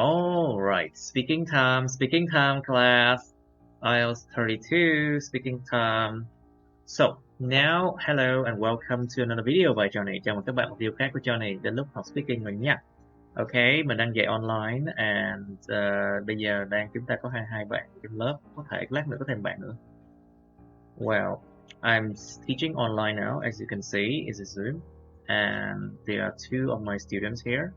All right, speaking time class, IELTS 32, speaking time. So, now, hello and welcome to another video by Johnny. Chào mừng các bạn một video khác của Johnny đến lúc học speaking rồi nha. Ok, mình đang dạy online and bây giờ chúng ta có hai bạn trong lớp, có thể lát nữa có thêm bạn nữa. Well, I'm teaching online now, as you can see, is a Zoom, and there are two of my students here.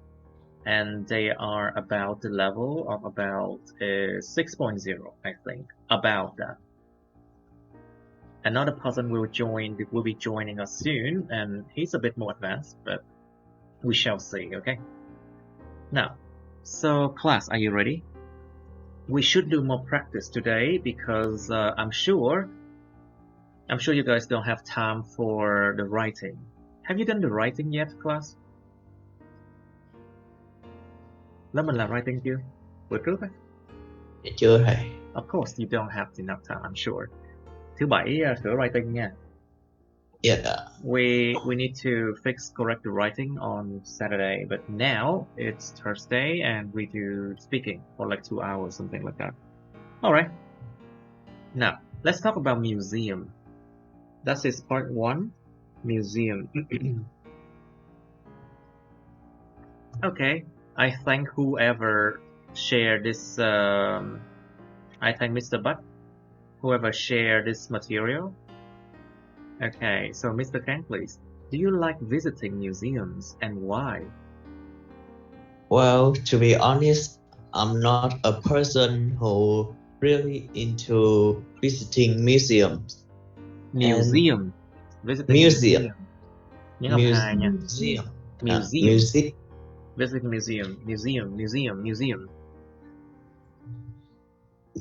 And they are about the level of about 6.0, I think, about that. Another person will be joining us soon, and he's a bit more advanced, but we shall see, okay? Now, so class, are you ready? We should do more practice today because I'm sure you guys don't have time for the writing. Have you done the writing yet, class? Lớp mình làm writing chưa? Bữa trước á? Chưa thầy. Of course you don't have enough time, I'm sure. Thứ bảy sửa writing nha. Yeah. We need to correct the writing on Saturday, but now it's Thursday and we do speaking for like 2 hours, something like that. Alright. Now, let's talk about museum. That is part 1, museum. Okay. I thank whoever shared this, I thank Mr. Butt, whoever shared this material. Okay, so Mr. Kang, please. Do you like visiting museums and why? Well, to be honest, I'm not a person who really into visiting museums. Museum. Visiting Museum. Nhớ học hài nha. Museum. Museum. Visiting museum.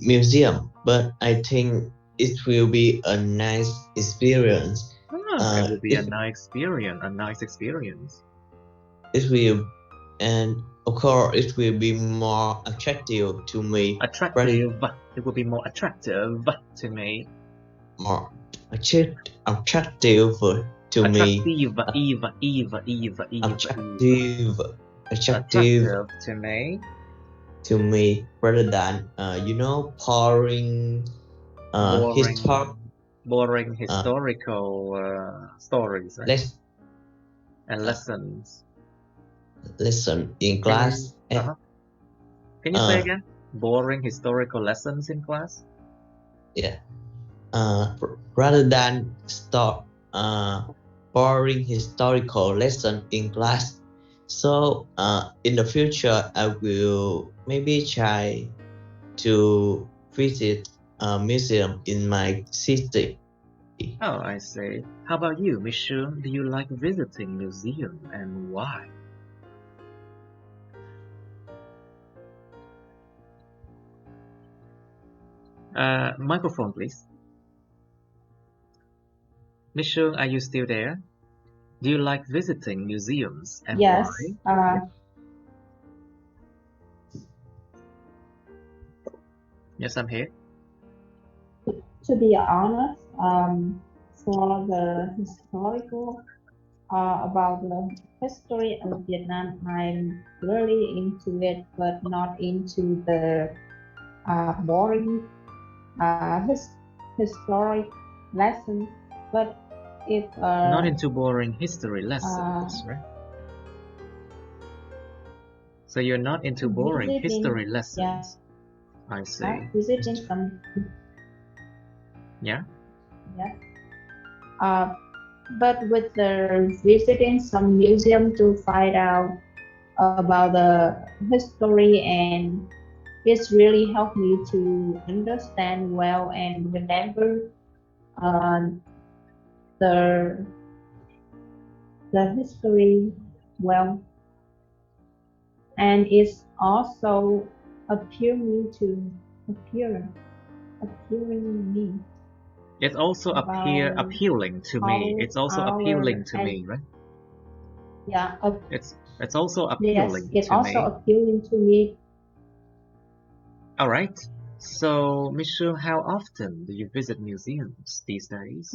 Museum, but I think it will be a nice experience. It will be a nice experience. It will, and of course, it will be more attractive to me. It will be more attractive to me. More attractive to me. Attractive to me. To me, rather than boring historical stories, right? And lessons. Lesson in class. Can you say again? Boring historical lessons in class? Yeah. Rather than boring historical lesson in class. So in the future, I will maybe try to visit a museum in my city. Oh, I see. How about you, Miss Shun? Do you like visiting museum and why? Microphone, please. Miss Shun, are you still there? Do you like visiting museums and why? Yes, I'm here. To be honest, for the historical, about the history of Vietnam, I'm really into it, but not into the boring historic lesson. But if not into boring history lessons, right? So you're not into boring history lessons. Yeah. I see. Visiting some. Yeah. Yeah. But with the visiting some museum to find out about the history, and it's really helped me to understand well and remember the history well, and it's also appealing me. It's also appealing to me. It's also appealing to me, right? Yeah. It's also appealing to me. It's also appealing to me. All right. So, Miss Shun, how often do you visit museums these days?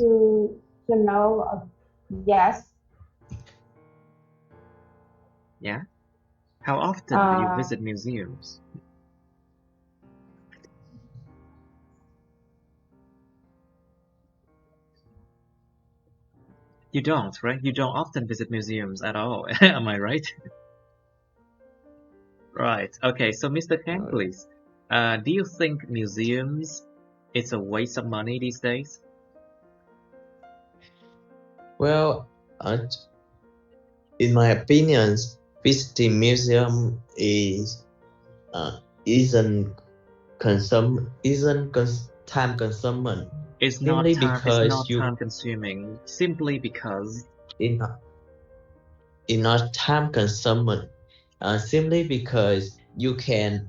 To know, yes. Yeah. How often do you Uh, visit museums? You don't, right? You don't often visit museums at all. Am I right? Right. Okay. So, Mr. Kang, please. Do you think museums is a waste of money these days? Well, in my opinion, visiting museum is isn't time consuming. It's Simply not time. It's because not time consuming. Simply because. it's not time consuming. Simply because you can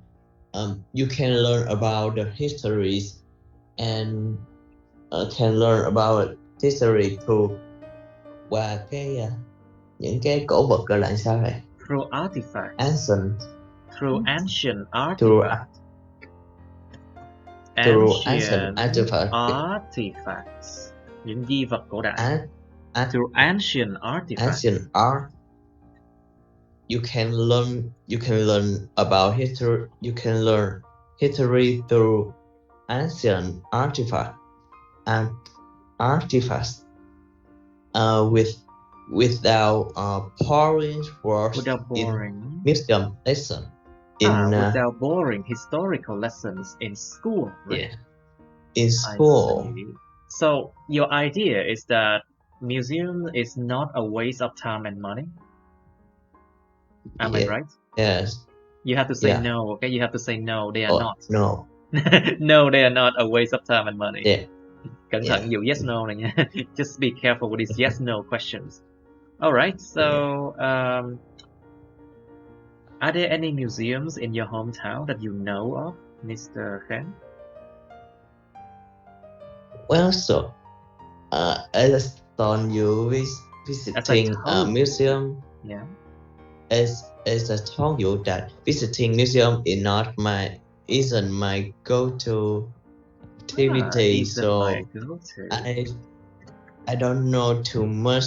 learn about the histories and can learn about history through qua những cái cổ vật, gọi là sao vậy? Through artifacts. Ancient. Through ancient Through artifacts. ancient artifacts. Những di vật cổ đại. Through ancient artifacts. Ancient art. You can learn about history. You can learn history through ancient artifacts and artifacts. Without boring words in museum lesson. Without boring historical lessons in school, right? Yeah, in school. So your idea is that museum is not a waste of time and money? Am I right? Yes. You have to say no, okay? You have to say no, they are not. No. No, they are not a waste of time and money. Yeah. Cẩn thận dụ yes no này nha. Just be careful with these yes no questions. All right. So, are there any museums in your hometown that you know of, Mr. Khan? Well, so, as I told you, visiting a museum. Yeah. As I told you that visiting museum isn't my go-to activity. So I don't know too much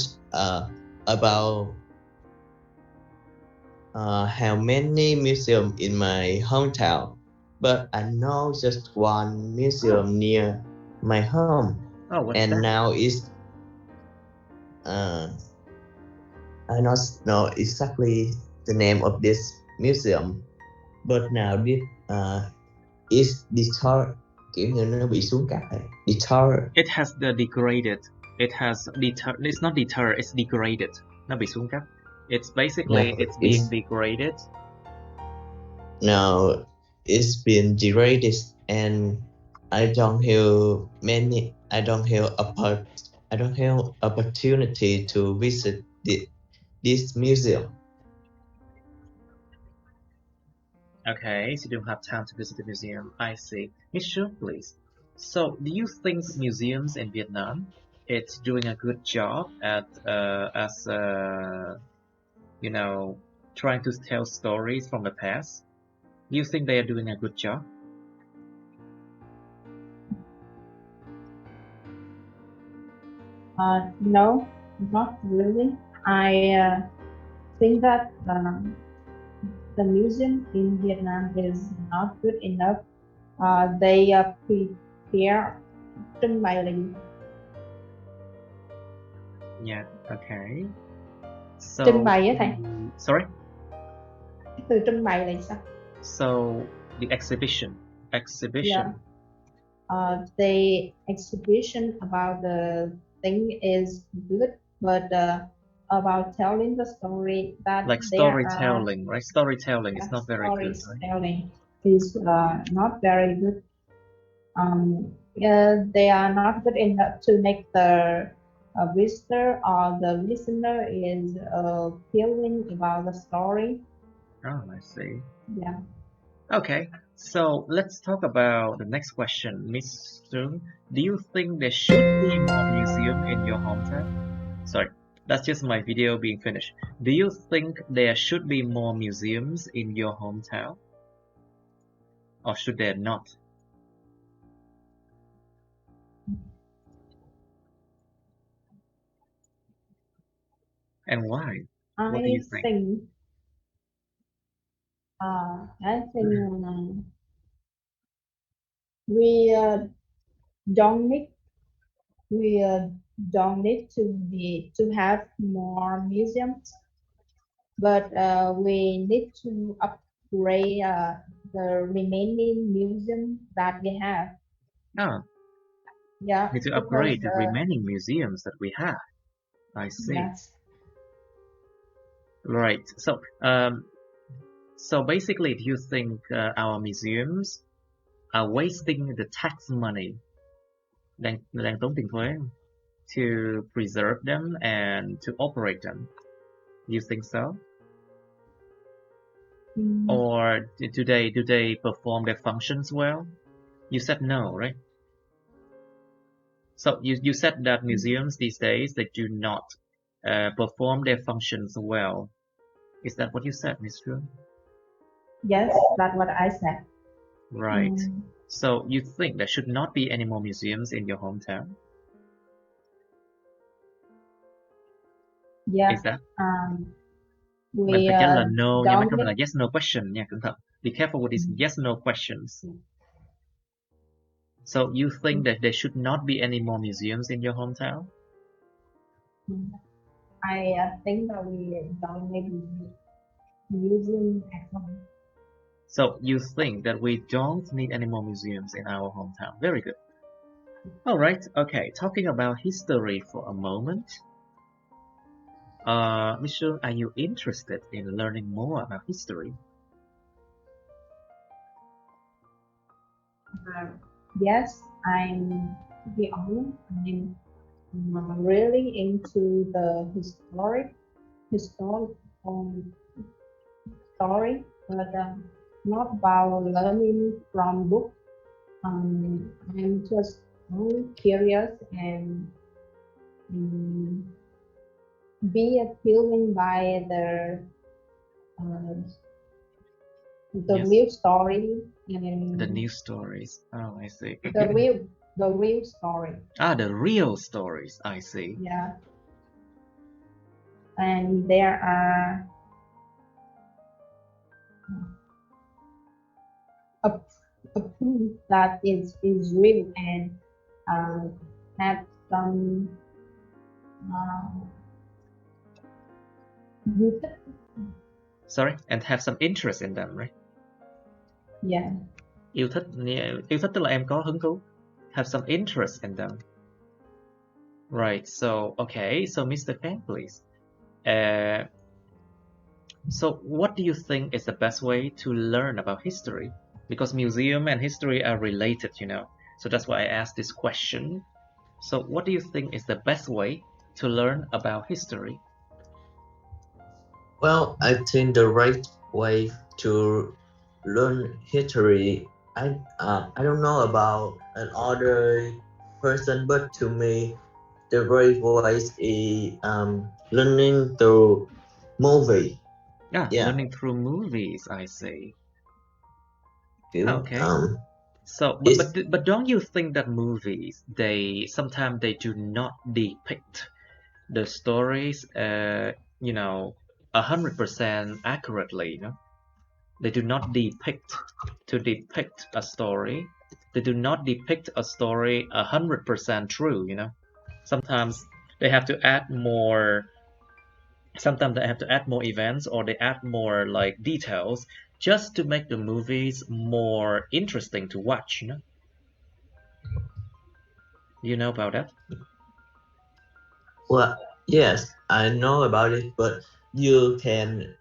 about how many museums in my hometown, but I know just one museum near my home. Oh, what's and that? Now it's I don't know exactly the name of this museum, but now this is deterred, kiểu như nó bị xuống cấp rồi. Deterred. It has the degraded. It has deterred. It's not deterred. It's degraded. Nó bị xuống cấp. It's basically it's being degraded. No, it's been degraded, and I don't have opportunity to visit this museum. Okay, so you don't have time to visit the museum. I see. Miss Shu, please. So, do you think museums in Vietnam it's doing a good job at trying to tell stories from the past? Do you think they are doing a good job? No, not really. I think that the museum in Vietnam is not good enough. They prepare trưng bày là gì? Yeah. Okay. So. Trưng bày á thầy. Sorry. Cái từ trưng bày là sao? So the exhibition. Yeah. The exhibition about the thing is good, but about telling the story that like storytelling, right? Storytelling is not very good. Storytelling is not very good. They are not good enough to make the visitor or the listener is feeling about the story. Oh, I see. Yeah. Okay, so let's talk about the next question, Miss Soon. Do you think there should be more museum in your hometown? Sorry, that's just my video being finished. Do you think there should be more museums in your hometown? Or should there not? And why? What do you think? I think we don't need we don't need to have more museums, but we need to upgrade the remaining museum that we have. Oh, Yeah, need to because upgrade the remaining museums that we have. I see. yes, Right. So basically, do you think our museums are wasting the tax money, đang tốn tiền thuế, to preserve them and to operate them? You think so? Or do they perform their functions well? You said no, right? So you said that museums these days, they do not perform their functions well. Is that what you said, Miss True? yes, that's what I said. Right. So you think there should not be any more museums in your hometown? Yeah. Is that? We Mình phải trả lời no nha, mấy don't câu này là need yes no question nha, cẩn thận. Be careful with these yes no questions. So you think that there should not be any more museums in your hometown? I think that we don't need museum at all. So you think that we don't need any more museums in our hometown. Very good. All right. Okay. Talking about history for a moment. Michelle, are you interested in learning more about history? Yes, to be honest, I'm really into the historical story, but not about learning from books. I'm just only curious and be appealing by Yes. real story and The news stories. Oh, I see. the real story. Ah, the real stories. I see. Yeah, and there are a proof that is real and have some Sorry, and have some interest in them, right? yeah. Yêu thích tức là em có hứng thú. Have some interest in them. Right. So okay. So Mr. Kang, please. So what do you think is the best way to learn about history? Because museum and history are related, you know. So that's why I asked this question. So what do you think is the best way to learn about history? Well, I think the right way to learn history, I don't know about another person, but to me, the right way is learning through movie. Yeah, Yeah. learning through movies, I see. Okay. So, but don't you think that movies, they sometimes they do not depict the stories, 100% accurately, you know? They do not depict a story. They do not depict a story 100% true, you know? Sometimes they have to add more. Sometimes they have to add more events, or they add more like details just to make the movies more interesting to watch, you know? You know about that? Well, yes, I know about it, but you can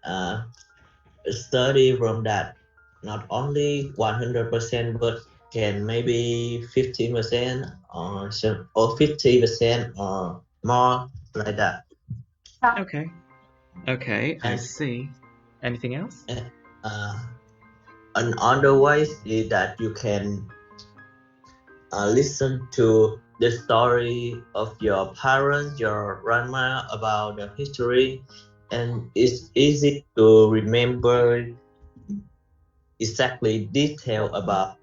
study from that. Not only 100%, but can maybe 15% or 50% or more, like that. Okay, I see. Anything else? Another way is that you can listen to the story of your parents, your grandma about the history, and it's easy to remember exactly detail about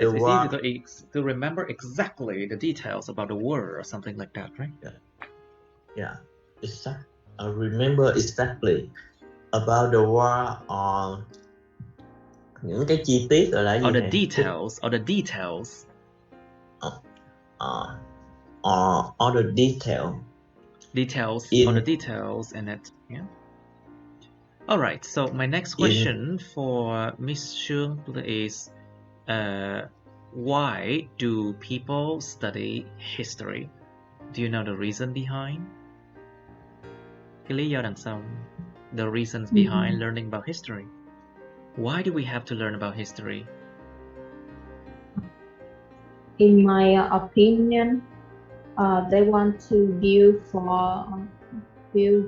it's war. easy to remember exactly the details about the war or something like that, right? Yeah, I remember exactly about the war or những cái chi tiết gọi là gì Or the này? details. Or the details. Or the detail. Details. In- or the details in it. Yeah. All right. So my next question for Miss Shương is, why do people study history? Do you know the reason behind? Cái lý do đằng sau. The reasons behind learning about history. Why do we have to learn about history? In my opinion, they want to build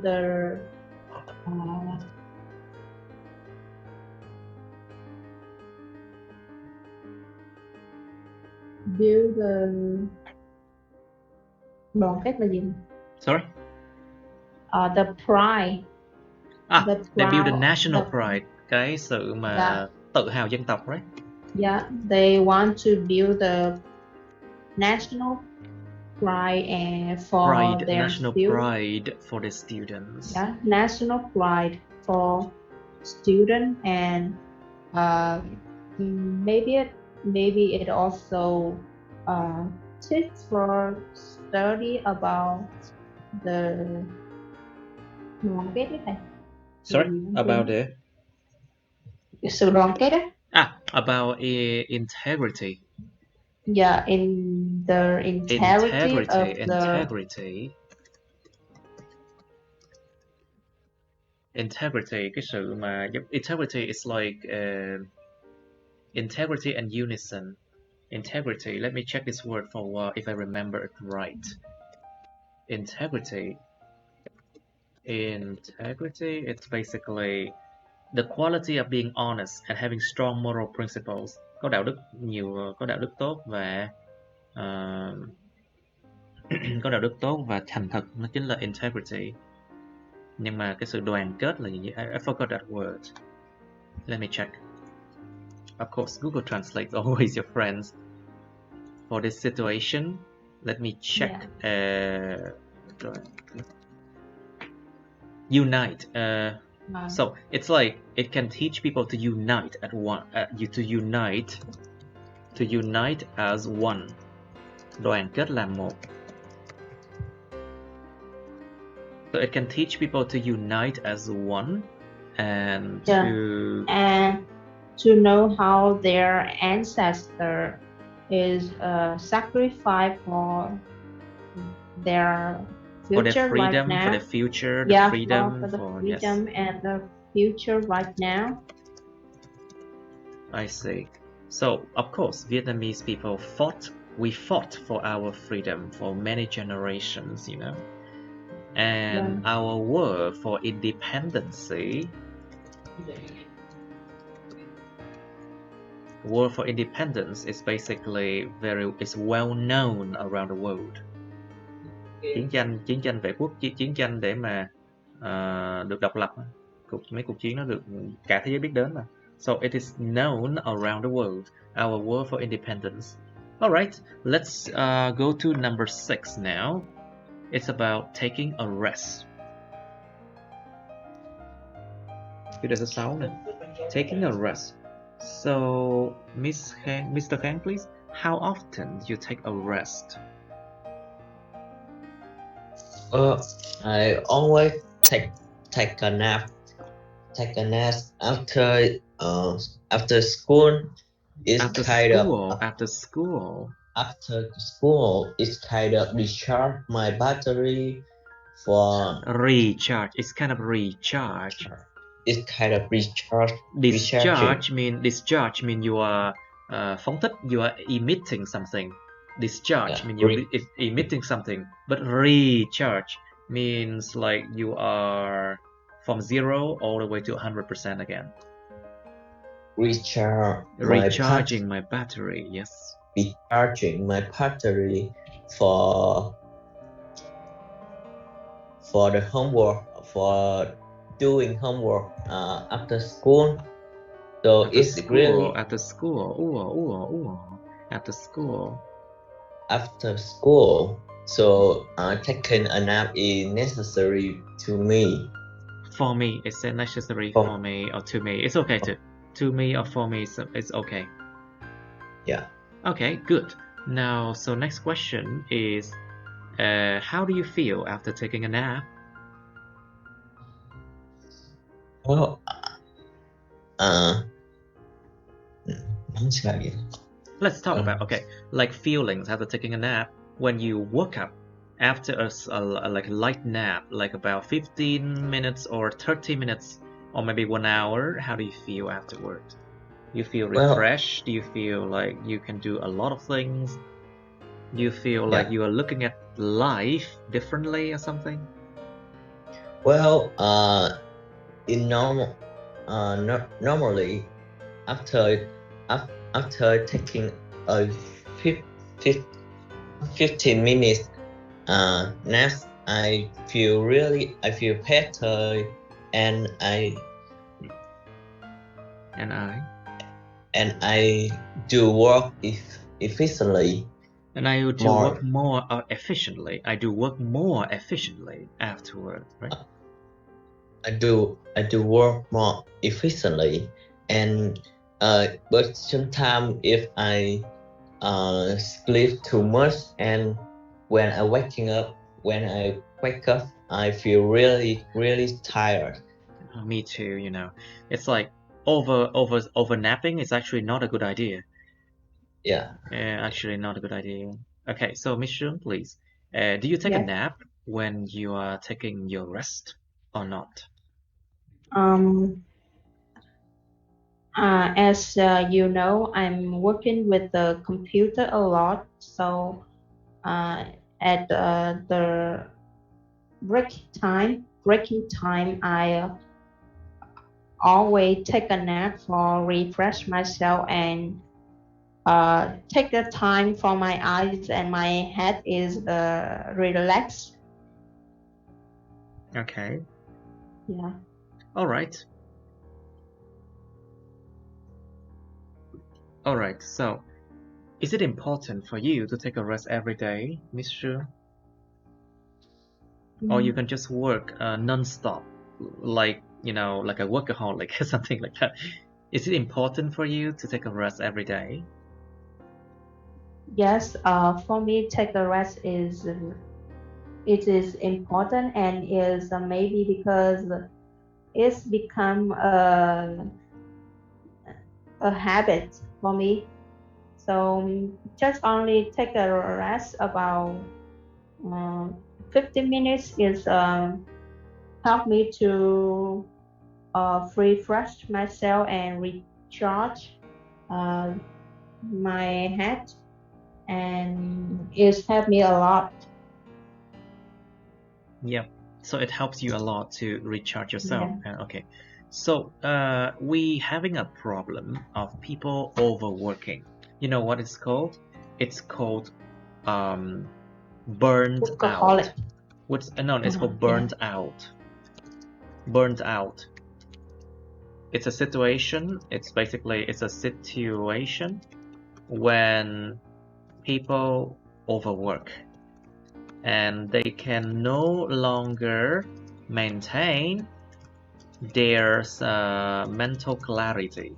the đoàn kết là gì? Sorry? The pride. They build the national pride. Cái sự mà tự hào dân tộc, right? Yeah, they want to build the national pride and for their national pride for the students. Yeah, national pride for students, and maybe it also teach for study about the đoàn kết ấy. Sorry, about the sự đoàn kết ấy. About integrity. Yeah, in the integrity of the integrity, cái sự mà integrity is like integrity and unison. Integrity, let me check this word for a while if I remember it right. Integrity, it's basically the quality of being honest and having strong moral principles. Có đạo đức tốt và có đạo đức tốt và thành thật, nó chính là integrity. Nhưng mà cái sự đoàn kết là gì? I forgot that word. Let me check. Of course, Google Translate is always your friends for this situation. Let me check. Unite. So it's like it can teach people to unite at one. To unite as one. Đoàn kết làm một. So it can teach people to unite as one and to know how their ancestor is sacrificed for their future, for their freedom, right now. For the future, the freedom, for the freedom and the future right now. I see. So of course, Vietnamese people fought for our freedom for many generations, you know. And our war for independence is basically is well known around the world. Chiến tranh vệ quốc, chiến tranh để mà được độc lập, mấy cuộc chiến nó được cả thế giới biết đến mà. So it is known around the world, our war for independence. All right, let's go to number 6 now. It's about taking a rest. Cái đề số 6 này. Taking a rest. So, Mr. Khang, please. How often do you take a rest? I always take a nap. Take a nap after school. After school, it's kind of recharge my battery for recharge. It's kind of recharge. It's kind of recharge. Discharge mean you are phóng thích. You are emitting something. Discharge mean you're emitting something. But recharge means like you are from 0 all the way to 100% again. Recharging my battery. Yes. Recharging my battery for the homework, for doing homework after school. So after school. After school. So taking a nap is necessary to me. For me, it's necessary for me or to me. It's okay to to me or for me, it's okay. Yeah. Okay, good. Now, so next question is, how do you feel after taking a nap? Well, nói sao vậy? Let's talk about, okay, like feelings after taking a nap. When you woke up after like a light nap, like about 15 minutes or 30 minutes or maybe 1 hour, how do you feel afterward? You feel refreshed? Do you feel like you can do a lot of things? Do you feel like you are looking at life differently or something? Well, in normally after taking a 15 minutes nap, I feel better, and I do work efficiently. And I do work more efficiently. I do work more efficiently afterward, right? I do work more efficiently, and but sometimes if I sleep too much, and when I wake up, I feel really tired. Me too, you know. It's like over napping is actually not a good idea. Yeah. Actually not a good idea. Okay, so Miss Shun, please. Do you take a nap when you are taking your rest or not? As you know, I'm working with the computer a lot, so at the breaking time, I always take a nap for refresh myself and take the time for my eyes and my head is relaxed. Okay. Yeah. All right. All right. So, is it important for you to take a rest every day, Miss Shun? Or you can just work non-stop, like, you know, like a workaholic or something like that. Is it important for you to take a rest every day? Yes, for me, take a rest is important, and is maybe because it's become a habit for me. So just only take a rest about 15 minutes is help me to refresh myself and recharge uh, my head, and it's helped me a lot. Yeah. So it helps you a lot to recharge yourself. Yeah. Okay. So we having a problem of people overworking. You know what it's called? It's called burned Workaholic. out. It's called burned out. Burned out. It's a situation. It's a situation when people overwork and they can no longer maintain their mental clarity.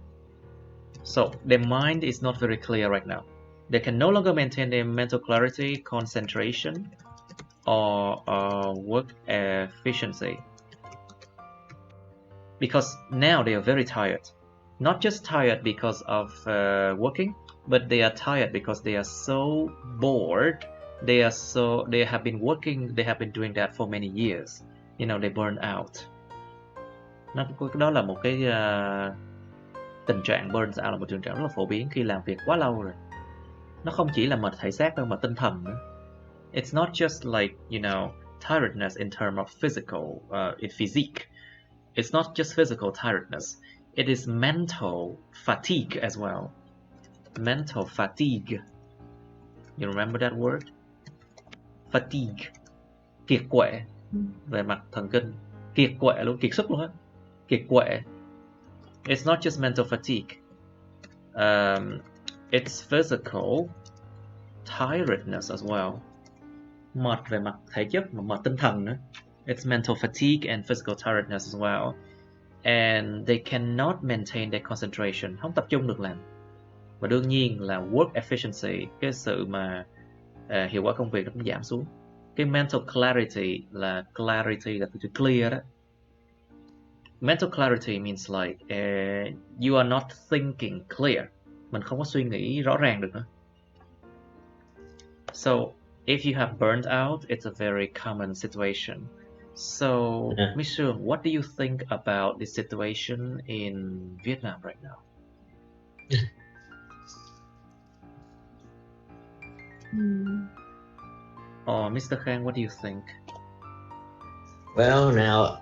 So their mind is not very clear right now. They can no longer maintain their mental clarity, concentration, or work efficiency. Because now they are very tired. Not just tired because of working, but they are tired because they are so bored. They have been working, they have been doing that for many years. You know, they burn out. Đó là một cái tình trạng burn out là một tình trạng rất là phổ biến khi làm việc quá lâu rồi. Nó không chỉ là mệt thể xác đâu mà tinh thần nữa. It's not just like, you know, tiredness in terms of physical, physique. It's not just physical tiredness. It is mental fatigue as well. Mental fatigue. You remember that word? Fatigue. Kiệt quệ về mặt thần kinh. Kiệt quệ luôn, kiệt sức luôn á. Kiệt quệ. It's not just mental fatigue. It's physical tiredness as well. Mệt về mặt thể chất mà mệt tinh thần nữa. It's mental fatigue and physical tiredness as well. and they cannot maintain their concentration, không tập trung được làm. Và đương nhiên là work efficiency, cái sự mà hiệu quả công việc nó cũng giảm xuống. Cái mental clarity là từ chữ clear đó. Mental clarity means like you are not thinking clear. Mình không có suy nghĩ rõ ràng được nữa. So if you have burned out, it's a very common situation. So, Miss Sương, what do you think about the situation in Vietnam right now? Or Mr. Khang, what do you think? Well, now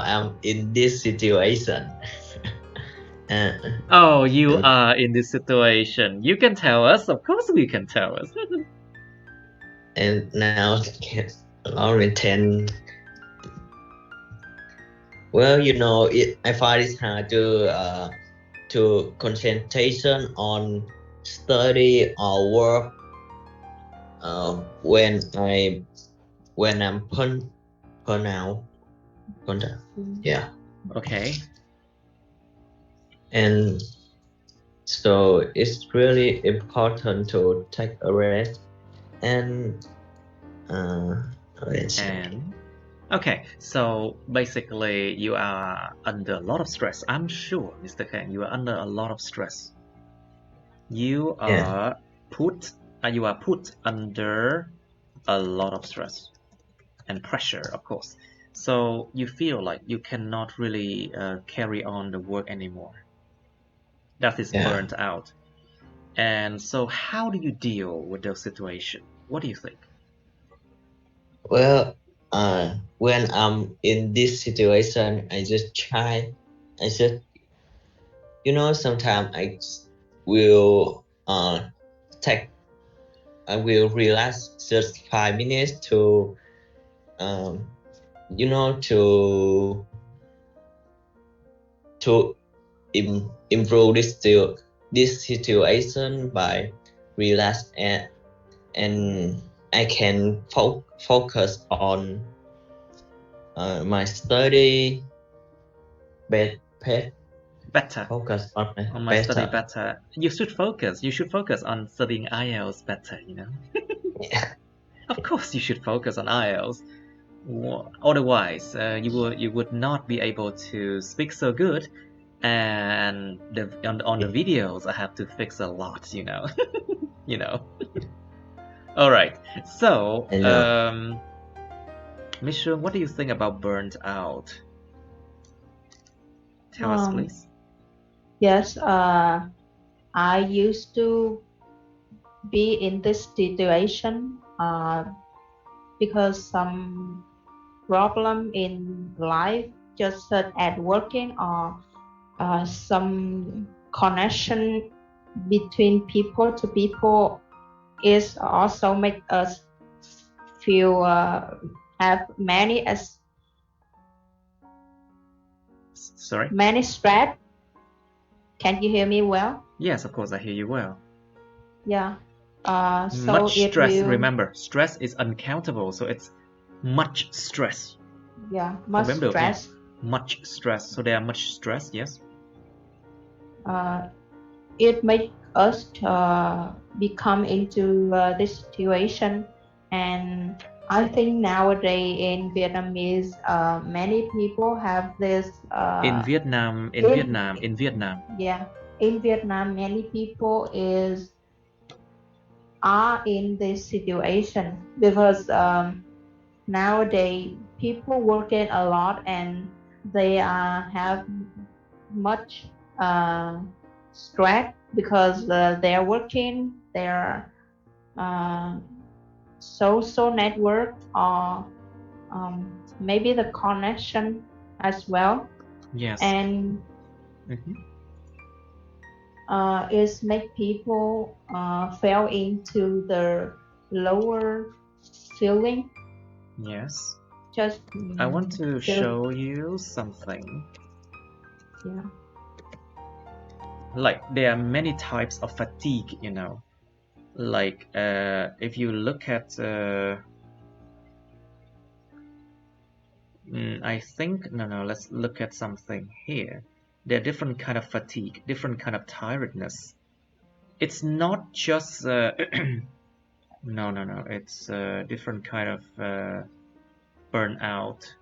I'm in this situation. Oh, you are in this situation. You can tell us. Of course, we can tell us. And now only 10. Well, I find it hard to concentration on study or work when I'm burn out. Yeah. Okay. And so it's really important to take a rest and okay, so basically you are under a lot of stress. I'm sure, Mr. Khang, you are under a lot of stress. You are put under a lot of stress and pressure, of course. So you feel like you cannot really carry on the work anymore. That is burnt out. And so how do you deal with those situations? What do you think? Well, when I'm in this situation, I just sometimes I will relax just 5 minutes to improve this situation by relax and I can focus on my study better. Focus on my study better. You should focus on studying IELTS better, Yeah. Of course you should focus on IELTS. Otherwise you would not be able to speak so good, and on the videos I have to fix a lot, All right, so Miss Shung, what do you think about burnt out? Tell us, please. Yes, I used to be in this situation because some problem in life, just at working, or some connection between people to people is also make us feel have many stress. Can you hear me well? Yes, of course I hear you well. Yeah. So much stress. Remember, stress is uncountable, so it's much stress. Yeah, much stress. Much stress. So there are much stress. Yes. It makes us become into this situation, and I think nowadays in Vietnamese, many people have this. In Vietnam. Yeah, in Vietnam, many people are in this situation because nowadays people working a lot and they have much stress because they're working, their social network, or maybe the connection as well. Yes. And it make people fall into the lower ceiling. Yes. Just I want to show you something. Yeah. Like there are many types of fatigue, Like if you look at I think no. Let's look at something here. There are different kind of fatigue, different kind of tiredness. It's not just no. It's a different kind of burnout.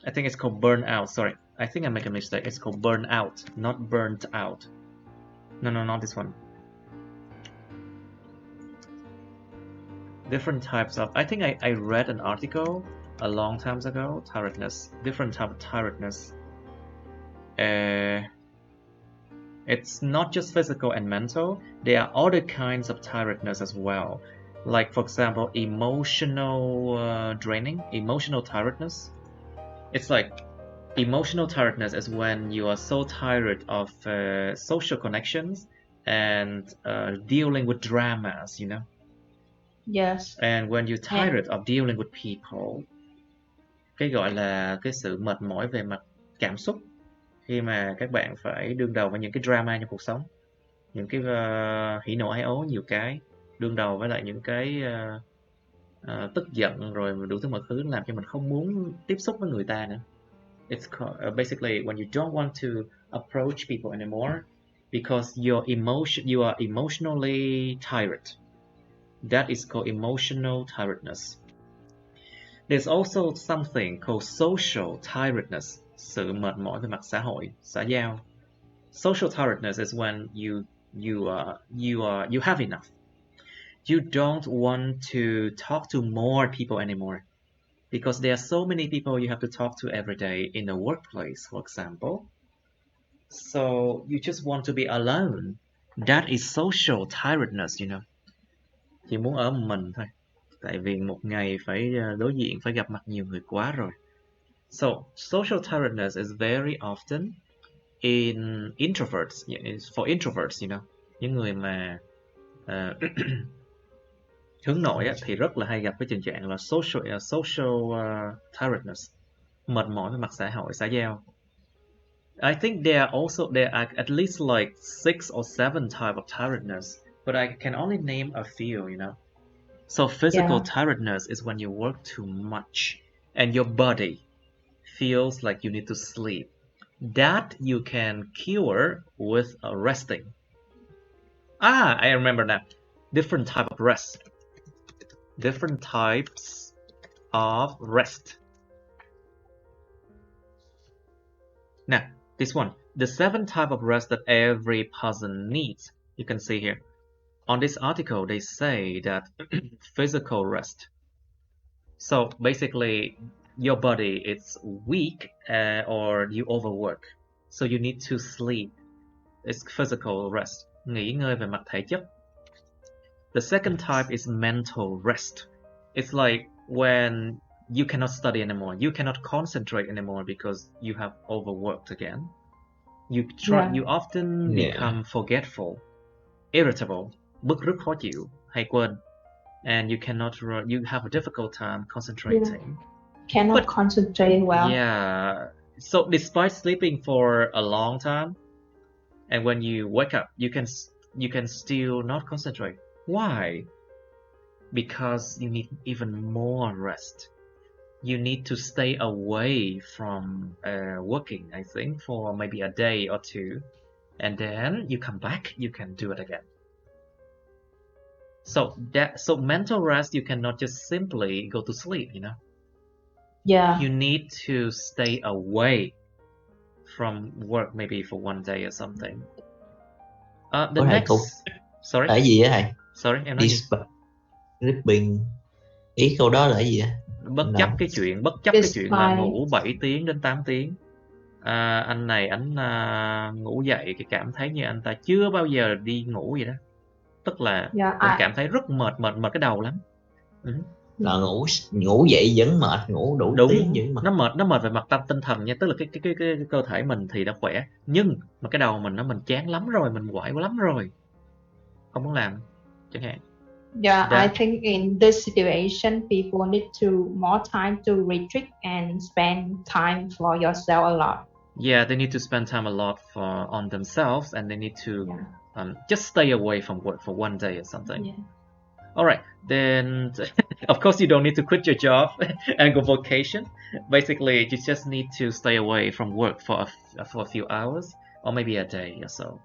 I think it's called burnout. Sorry, I think I make a mistake. It's called burnout, not burnt out. No, not this one. Different types of. I think I read an article a long time ago. Tiredness, different type of tiredness. It's not just physical and mental. There are other kinds of tiredness as well. Like for example, emotional draining, emotional tiredness. It's like emotional tiredness is when you are so tired of social connections and dealing with dramas, you know. Yes. And when you're tired of dealing with people, cái gọi là cái sự mệt mỏi về mặt cảm xúc khi mà các bạn phải đương đầu với những cái drama trong cuộc sống, những cái hỉ nộ ái ố nhiều cái, đương đầu với lại những cái tức giận rồi đủ thứ mọi thứ làm cho mình không muốn tiếp xúc với người ta nữa. It's called, basically when you don't want to approach people anymore because you are emotionally tired. That is called emotional tiredness. There's also something called social tiredness, sự mệt mỏi về mặt xã hội, xã giao. Social tiredness is when you have enough. You don't want to talk to more people anymore because there are so many people you have to talk to every day in a workplace, for example. So you just want to be alone. That is social tiredness, you know. Chỉ muốn ở một mình thôi. Tại vì một ngày phải đối diện, phải gặp mặt nhiều người quá rồi. So social tiredness is very often in introverts. For introverts, you know. Những người mà hướng nội thì rất là hay gặp cái tình trạng là social tiredness, mệt mỏi về mặt xã hội, xã giao. I think there are at least like 6 or 7 type of tiredness, but I can only name a few, you know. So physical tiredness is when you work too much and your body feels like you need to sleep. That you can cure with resting. I remember that. Different type of rest. Different types of rest. Now, this one, the 7 type of rest that every person needs. You can see here. On this article, they say that physical rest. So basically, your body is weak or you overwork. So you need to sleep. It's physical rest. Nghỉ ngơi về mặt thể chất. The second type is mental rest. It's like when you cannot study anymore. You cannot concentrate anymore because you have overworked again. You often become forgetful, irritable, bức rứt khó chịu, hay quên. And you have a difficult time concentrating. Cannot concentrate well. Yeah. So despite sleeping for a long time, and when you wake up, you can still not concentrate. Why? Because you need even more rest. You need to stay away from working, I think, for maybe a day or two. And then you come back, you can do it again. So mental rest, you cannot just simply go to sleep, you know. Yeah. You need to stay away from work maybe for one day or something. The next... Sorry? Là gì á thầy? Sorry, em nói gì? Sleeping. Ý câu đó là gì á? Bất chấp cái chuyện là ngủ 7 tiếng đến 8 tiếng. Anh này ngủ dậy cái cảm thấy như anh ta chưa bao giờ đi ngủ vậy đó. Tức là anh cảm thấy rất mệt cái đầu lắm. Là ngủ dậy vẫn mệt, ngủ đủ tiếng vẫn mệt. Nó mệt về mặt tinh thần nha, tức là cái cơ thể mình thì đã khỏe, nhưng mà cái đầu mình chán lắm rồi, mình quậy quá lắm rồi, không muốn làm chẳng hạn. Yeah, I think in this situation, people need more time to retreat and spend time for yourself a lot. Yeah, they need to spend time a lot on themselves, and they need to just stay away from work for one day or something. Alright, then of course you don't need to quit your job and go vacation. Basically, you just need to stay away from work for a few hours or maybe a day or so.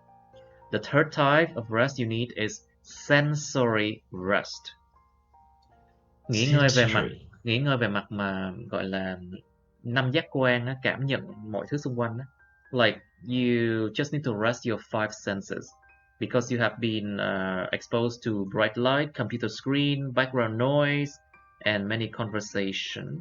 The third type of rest you need is sensory rest. Nghỉ ngơi về mặt mà gọi là năm giác quan á, cảm nhận mọi thứ xung quanh á. Like you just need to rest your five senses because you have been exposed to bright light, computer screen, background noise, and many conversation.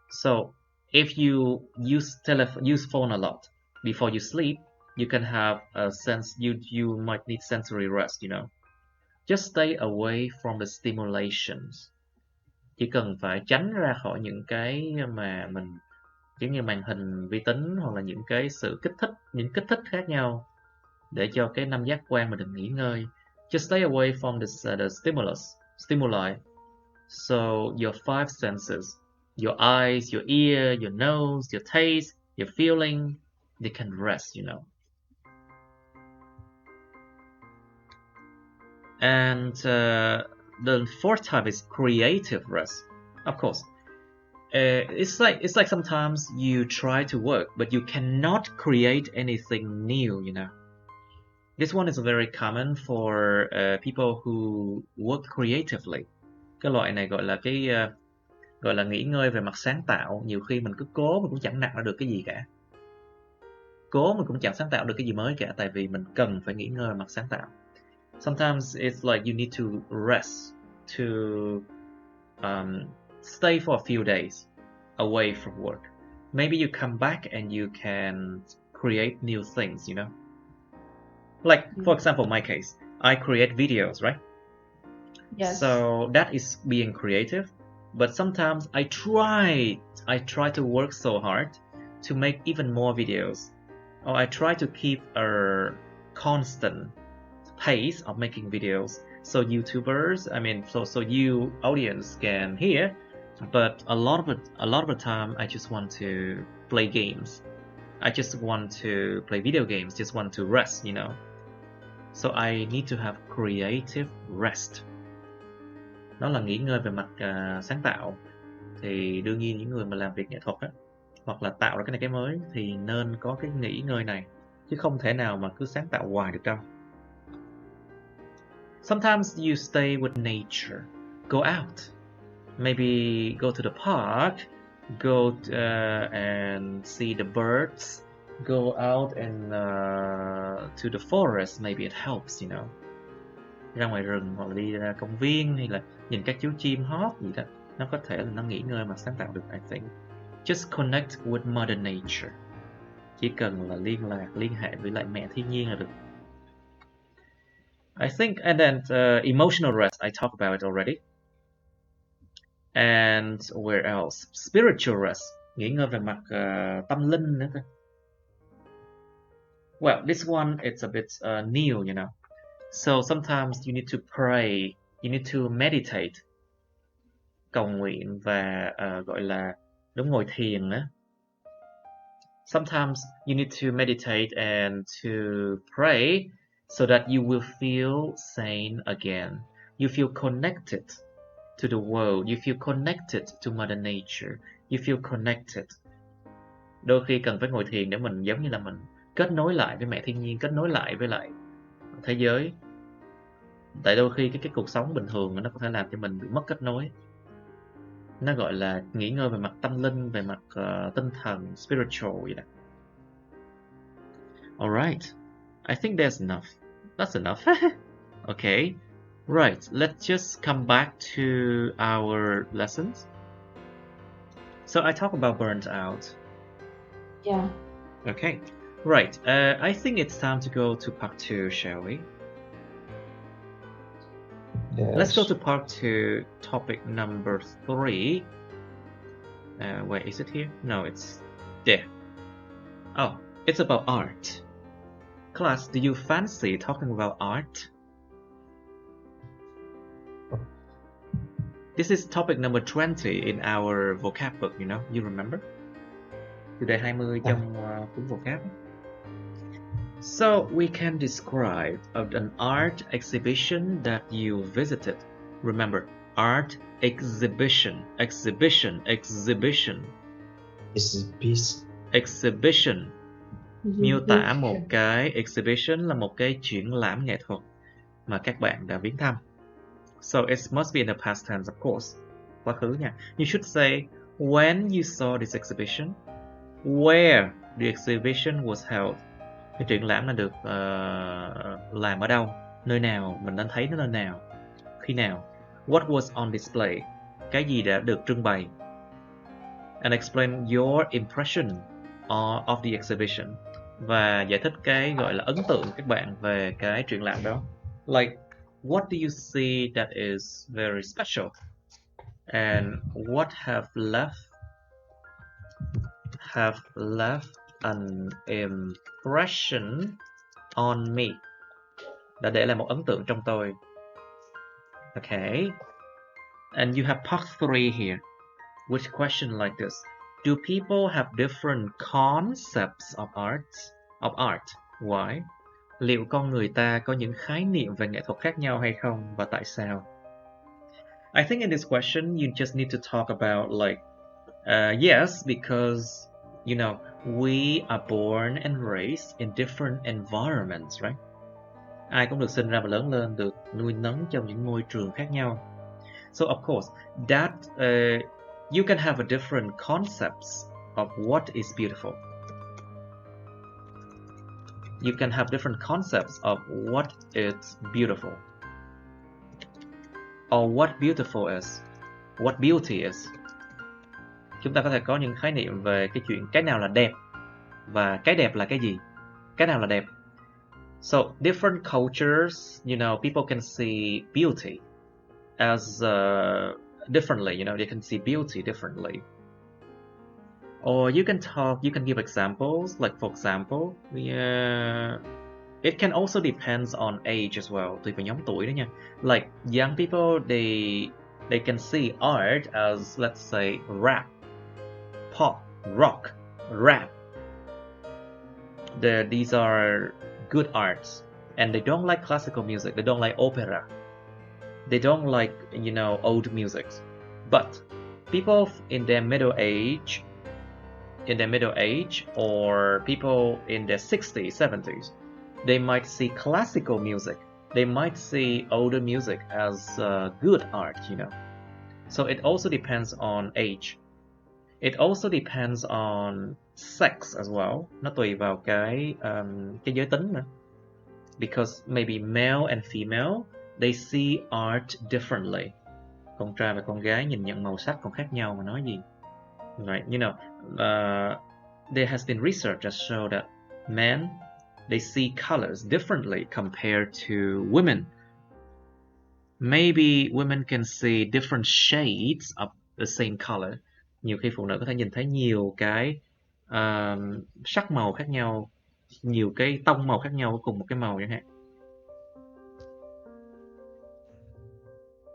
So if you use phone a lot before you sleep, you can have a sense you might need sensory rest, you know. Just stay away from the stimulations. Chỉ cần phải tránh ra khỏi những cái mà mình giống như màn hình vi tính hoặc là những cái sự những kích thích khác nhau để cho cái năm giác quan mình được nghỉ ngơi. Just stay away from the stimuli. So your five senses, your eyes, your ear, your nose, your taste, your feeling, they can rest, you know. And the fourth type is creative rest. Of course, it's like sometimes you try to work, but you cannot create anything new, you know. This one is very common for people who work creatively. Cái loại này gọi là nghỉ ngơi về mặt sáng tạo. Nhiều khi mình cứ cố mình cũng chẳng nặng ra được cái gì cả. Cố mình cũng chẳng sáng tạo được cái gì mới cả, tại vì mình cần phải nghỉ ngơi về mặt sáng tạo. Sometimes it's like you need to rest to stay for a few days away from work. Maybe you come back and you can create new things, you know. Like, for example, my case, I create videos, right? Yes. So that is being creative. But sometimes I try to work so hard to make even more videos. Or I try to keep a constant pace of making videos. So YouTubers, so you audience can hear. But a lot of the time, I just want to play games. I just want to play video games. Just want to rest, you know. So I need to have creative rest. Đó là nghỉ ngơi về mặt sáng tạo. Thì đương nhiên những người mà làm việc nghệ thuật á, hoặc là tạo ra cái này cái mới thì nên có cái nghỉ ngơi này, chứ không thể nào mà cứ sáng tạo hoài được đâu. Sometimes you stay with nature, go out. Maybe go to the park, go and see the birds, go out and to the forest. Maybe it helps, you know. Ra ngoài rừng hoặc là đi ra công viên hay là nhìn các chú chim hót gì đó, nó có thể là nó nghỉ ngơi mà sáng tạo được, I think. Just connect with Mother Nature. Chỉ cần là liên hệ với lại mẹ thiên nhiên là được. I think, and then emotional rest, I talked about it already. And where else? Spiritual rest, nghỉ ngơi về mặt tâm linh nữa thôi. Well, this one it's a bit new, you know. So sometimes you need to pray, you need to meditate, cầu nguyện và gọi là đúng ngồi thiền á. Sometimes you need to meditate and to pray so that you will feel sane again. You feel connected to the world, you feel connected to Mother Nature, you feel connected. Đôi khi cần phải ngồi thiền để mình giống như là mình kết nối lại với mẹ thiên nhiên, kết nối lại với lại thế giới. Tại đôi khi cái cuộc sống bình thường nó có thể làm cho mình bị mất kết nối. Nó gọi là nghỉ ngơi về mặt tâm linh, về mặt tinh thần, spiritual vậy đó. Alright, I think that's enough. That's enough. Okay. Right, let's just come back to our lessons. So I talk about burnt out. Yeah. Okay, right. I think it's time to go to part 2, shall we? Yes. Let's go to part 2, topic number 3. Wait, is it here? No, it's there. Oh, it's about art. Class, do you fancy talking about art? This is topic number 20 in our vocab book, you know, you remember? Chủ đề 20 trong cuốn vocab. So we can describe an art exhibition that you visited. Remember, art exhibition, exhibition, exhibition. Exhibition miêu tả một cái, exhibition là một cái triển lãm nghệ thuật mà các bạn đã viếng thăm. So it must be in the past tense, of course. Quá khứ nha. You should say when you saw this exhibition, where the exhibition was held. Cái triển lãm là được làm ở đâu, nơi nào, mình đã thấy nó nơi nào, khi nào. What was on display, cái gì đã được trưng bày. And explain your impression of the exhibition, và giải thích cái gọi là ấn tượng các bạn về cái triển lãm đó. Like, what do you see that is very special? And what have left an impression on me? Đã để lại một ấn tượng trong tôi. Okay. And you have part 3 here. Which question like this? Do people have different concepts of art? Why? Liệu con người ta có những khái niệm về nghệ thuật khác nhau hay không, và tại sao? I think in this question you just need to talk about like, yes, because you know we are born and raised in different environments, right? Ai cũng được sinh ra và lớn lên, được nuôi nấng trong những môi trường khác nhau. So of course that you can have a different concepts of what is beautiful. You can have different concepts of what is beautiful, or what beautiful is, what beauty is. Chúng ta có thể có những khái niệm về cái chuyện cái nào là đẹp và cái đẹp là cái gì, cái nào là đẹp. So different cultures, you know, people can see beauty as differently. You know, they can see beauty differently. Or you can give examples. Like for example, it can also depends on age as well. Tùy vào nhóm tuổi đó nha. Like young people, they can see art as, let's say, rap, pop, rock, rap. These are good arts, and they don't like classical music. They don't like opera. They don't like, you know, old music. But people in their middle age, or people in their 60s, 70s, they might see classical music. They might see older music as good art, you know. So it also depends on age. It also depends on sex as well. Nó tùy vào cái giới tính nữa. Because maybe male and female, they see art differently. Con trai và con gái nhìn nhận màu sắc còn khác nhau mà nói gì. Right, you know, there has been research that show that men, they see colors differently compared to women. Maybe women can see different shades of the same color. Nhiều khi phụ nữ có thể nhìn thấy nhiều cái sắc màu khác nhau, nhiều cái tông màu khác nhau cùng một cái màu chẳng hạn.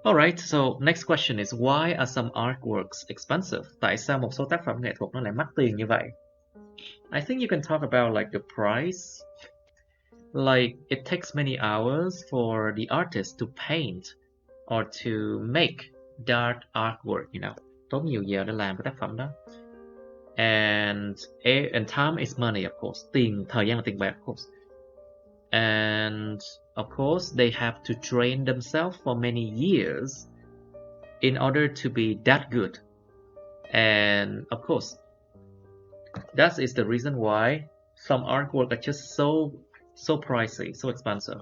Alright, so next question is, why are some artworks expensive? Tại sao một số tác phẩm nghệ thuật nó lại mắc tiền như vậy? I think you can talk about like the price. Like it takes many hours for the artist to paint or to make that artwork, you know. Tốn nhiều giờ để làm cái tác phẩm đó. And time is money, of course. Thời gian là tiền bạc, of course. And of course, they have to train themselves for many years in order to be that good. And of course, that is the reason why some artwork are just so pricey, so expensive.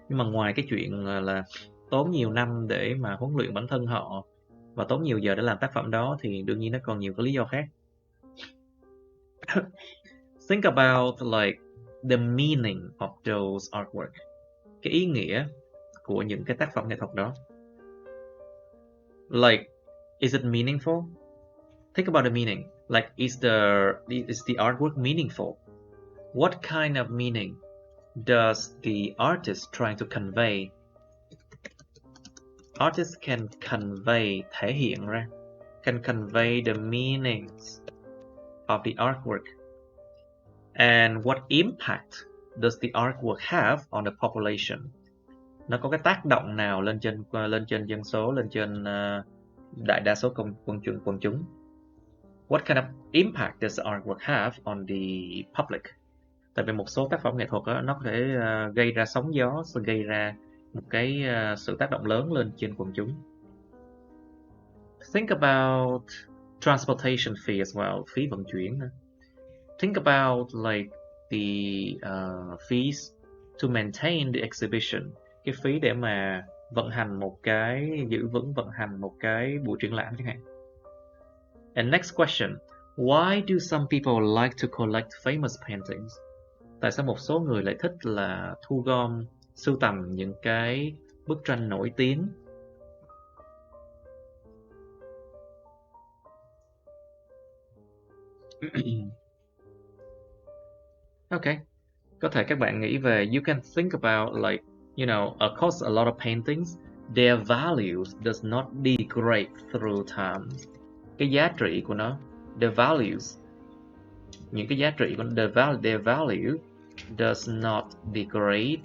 Nhưng mà ngoài cái chuyện là tốn nhiều năm để mà huấn luyện bản thân họ và tốn nhiều giờ để làm tác phẩm đó, thì đương nhiên nó còn nhiều cái lý do khác. Think about like the meaning of those artwork. Cái ý nghĩa của những cái tác phẩm nghệ thuật đó. Like, is it meaningful? Think about the meaning. Like, is the artwork meaningful? What kind of meaning does the artist trying to convey? Artists can convey, thể hiện ra, can convey the meanings of the artwork. And what impact does the artwork have on the population? nó có cái tác động nào lên trên dân số, lên trên đại đa số quần chúng. What kind of impact does the artwork have on the public? Tại vì một số tác phẩm nghệ thuật đó, nó có thể gây ra sóng gió, sẽ gây ra một cái sự tác động lớn lên trên quần chúng. Think about transportation fee as well, phí vận chuyển. Think about like the fees to maintain the exhibition, cái phí để mà vận hành một cái, giữ vững vận hành một cái buổi triển lãm chẳng hạn. And next question, why do some people like to collect famous paintings? Tại sao một số người lại thích là thu gom, sưu tầm những cái bức tranh nổi tiếng? Okay, có thể các bạn nghĩ về, you can think about like, you know, of course a lot of paintings, their values does not degrade through time. Cái giá trị của nó, their values, những cái giá trị của their value does not degrade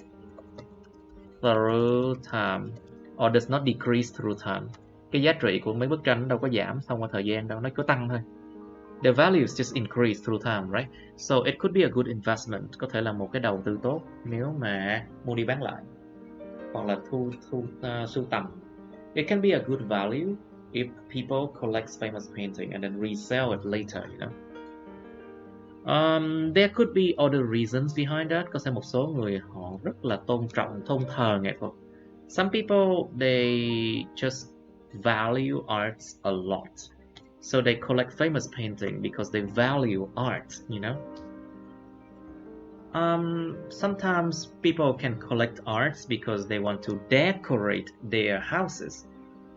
through time, or does not decrease through time. Cái giá trị của mấy bức tranh đâu có giảm thông qua thời gian đâu, nó cứ tăng thôi. The values just increase through time, right? So it could be a good investment, có thể là một cái đầu tư tốt nếu mà mua đi bán lại, hoặc là sưu tầm. It can be a good value if people collect famous painting and then resell it later, you know. There could be other reasons behind that. Có thể một số người họ rất là tôn thờ nghệ thuật. Some people, they just value arts a lot. So they collect famous painting because they value art, you know. Sometimes people can collect arts because they want to decorate their houses.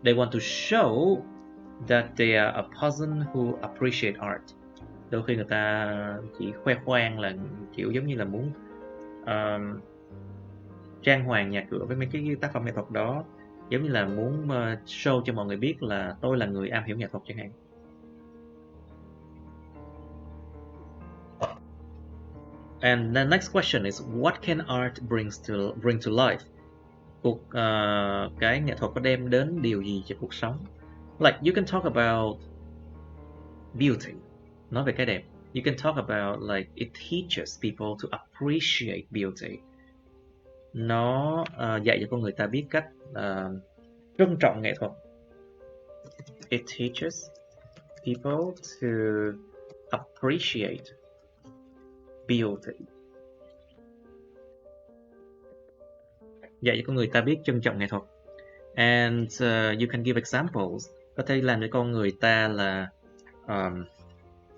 They want to show that they are a person who appreciate art. Đôi khi người ta chỉ khoe khoang là kiểu giống như là muốn trang hoàng nhà cửa với mấy cái tác phẩm nghệ thuật đó, giống như là muốn show cho mọi người biết là tôi là người am hiểu nghệ thuật chẳng hạn. And the next question is, what can art bring to life? Cái nghệ thuật có đem đến điều gì cho cuộc sống? Like you can talk about beauty, nói về cái đẹp. You can talk about like it teaches people to appreciate beauty. Nó dạy cho con người ta biết cách trân trọng nghệ thuật. It teaches people to appreciate beauty. Dạy cho con người ta biết trân trọng nghệ thuật. And you can give examples. Có thể làm cho con người ta là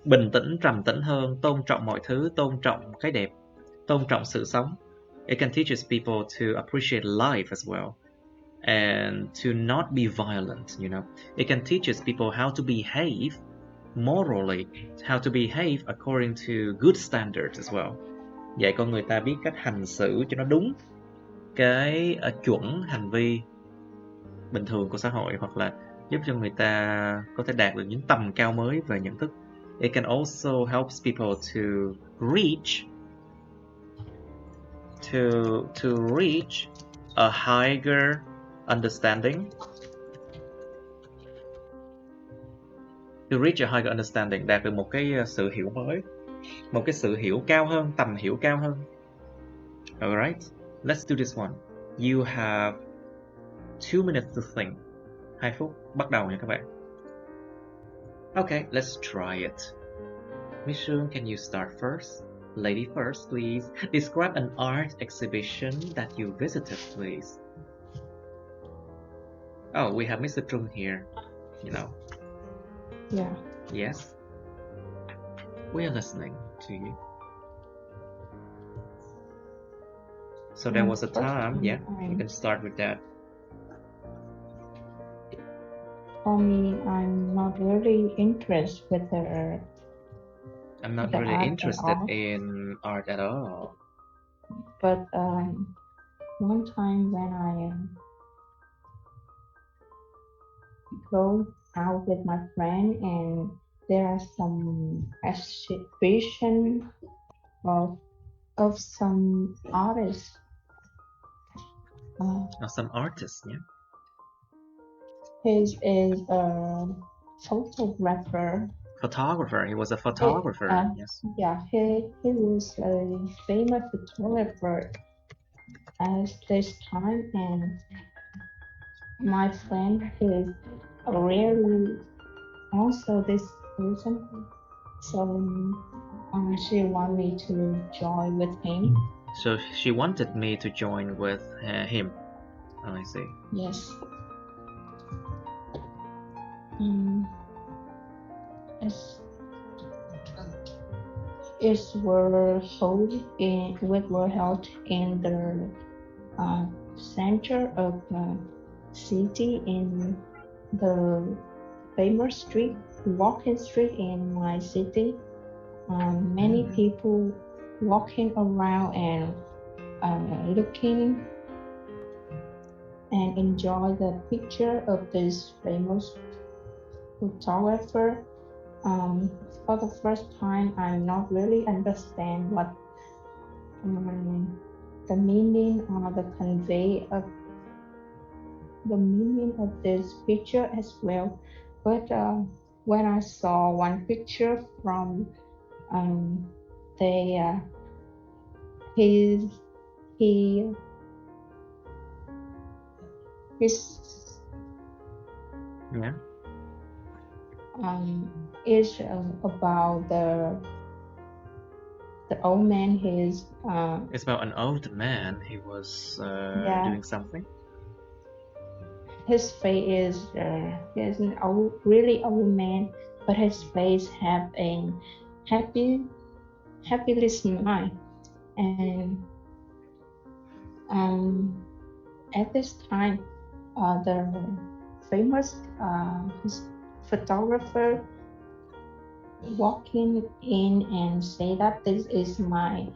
bình tĩnh, trầm tĩnh hơn, tôn trọng mọi thứ, tôn trọng cái đẹp, tôn trọng sự sống. It can teach people to appreciate life as well, and to not be violent, you know. It can teach people how to behave morally, how to behave according to good standards as well. Dạy con người ta biết cách hành xử cho nó đúng cái chuẩn hành vi bình thường của xã hội, hoặc là giúp cho người ta có thể đạt được những tầm cao mới về nhận thức. It can also help people to reach a higher understanding. To reach a higher understanding, đạt được một cái sự hiểu mới, một cái sự hiểu cao hơn, tầm hiểu cao hơn. Alright, let's do this one. You have 2 minutes to think. 2 phút, bắt đầu nha các bạn. Okay, let's try it. Miss Shun, can you start first? Lady first, please. Describe an art exhibition that you visited, please. Oh, we have Mr. Trung here, you know. Yeah. Yes? We are listening to you. So there was a time, yeah, you can start with that. For me, I'm not really interested with the I'm not really interested in art at all. But one time when I go out with my friend and there are some exhibition of some artists. Or some artist, yeah? He is a photographer. Photographer. He was a photographer. Yes. Yeah, he was a famous photographer at this time, and my friend is really also this person. So she wanted me to join with him. So she wanted me to join with him. I see. Yes. It were held in the center of the city in the famous street, walking street in my city. Many people walking around and looking and enjoy the picture of this famous photographer. For the first time, I not really understand what the meaning or the convey of the meaning of this picture as well. But when I saw one picture from his Yeah. Is about the old man. It's about an old man. He was doing something. His face is an really old man, but his face have a happily smile. And at this time, the famous photographer walking in and say that this is the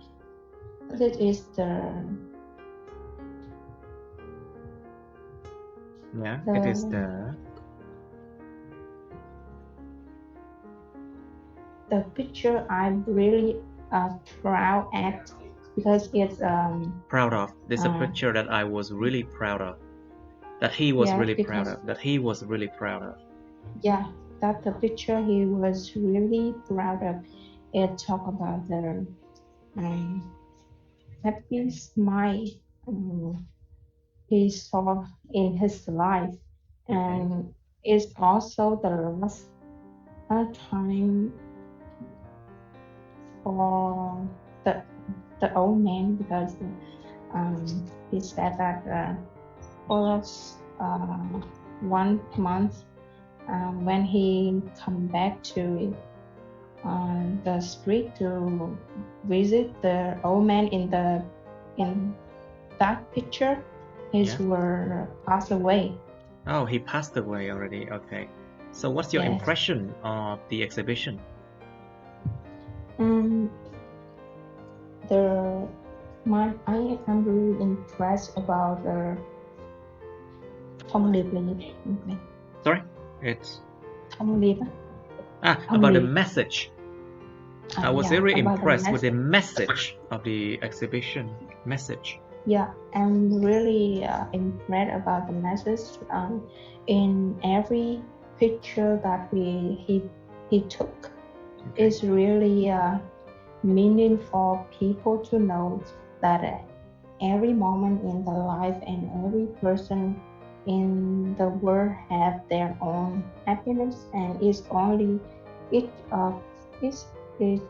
it is the picture I'm really proud at, because it's proud of. This is a picture that I was really proud of. That he was really proud of. That he was really proud of. Yeah, that's the picture he was really proud of. It talk about the happy smile he saw in his life, and it's also the last time for the old man, because he said that for 1 month when he come back to the street to visit the old man in that picture, his were passed away. Oh, he passed away already. Okay. So what's your impression of the exhibition? I am really impressed about the thông điệp là gì? Sorry, it's thông điệp. About the message. I was very impressed with the message of the exhibition. Message. Yeah, I'm really impressed about the message in every picture that he took. It's really meaning for people to know that every moment in the life and every person in the world have their own happiness, and it's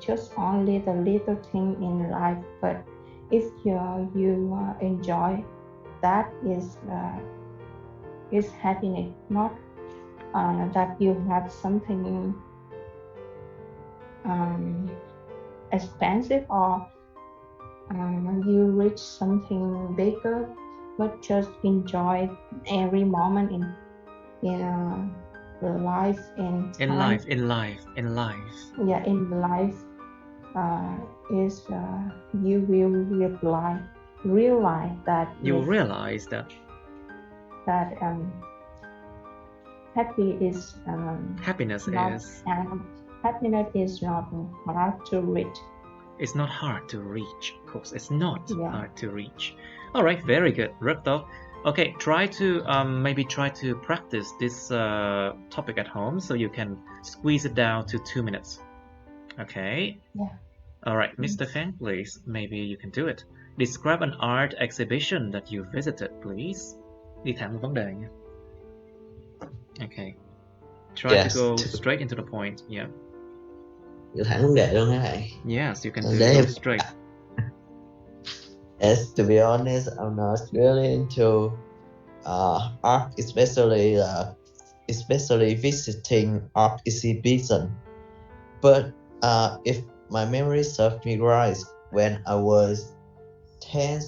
just only the little thing in life. But if you enjoy, that is happiness, not that you have something expensive or you reach something bigger, but just enjoy every moment in life and time. In life. Yeah, in life is you will realize that you realize that happiness is not hard to reach. It's not hard to reach, of course. It's not hard to reach. All right, very good. Rất tốt. Okay, maybe try to practice this topic at home so you can squeeze it down to 2 minutes. Okay. Yeah. All right, Mr. Feng, please. Maybe you can do it. Describe an art exhibition that you visited, please. Đi thẳng vào vấn đề nha. Okay. Try Yes. to go straight into the point. Yeah. Vô thẳng vấn đề luôn hả bạn? Yes, you can Để go straight. Yes, to be honest, I'm not really into art, especially visiting art exhibition. But if my memory serves me right, when I was 10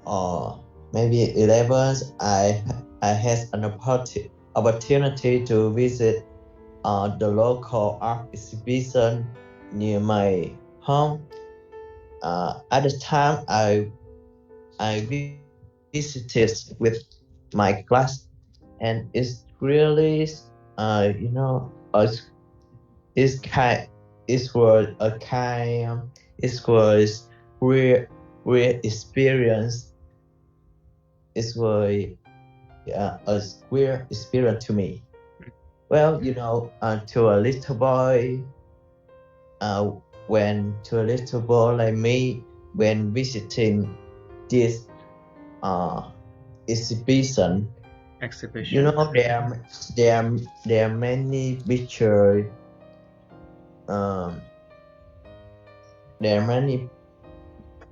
or maybe 11, I had an opportunity to visit the local art exhibition near my home. At the time, I visited with my class, and it's really it was real experience. It was a weird experience to me. Well, to a little boy, like me, when visiting this exhibition, there are many pictures. There are many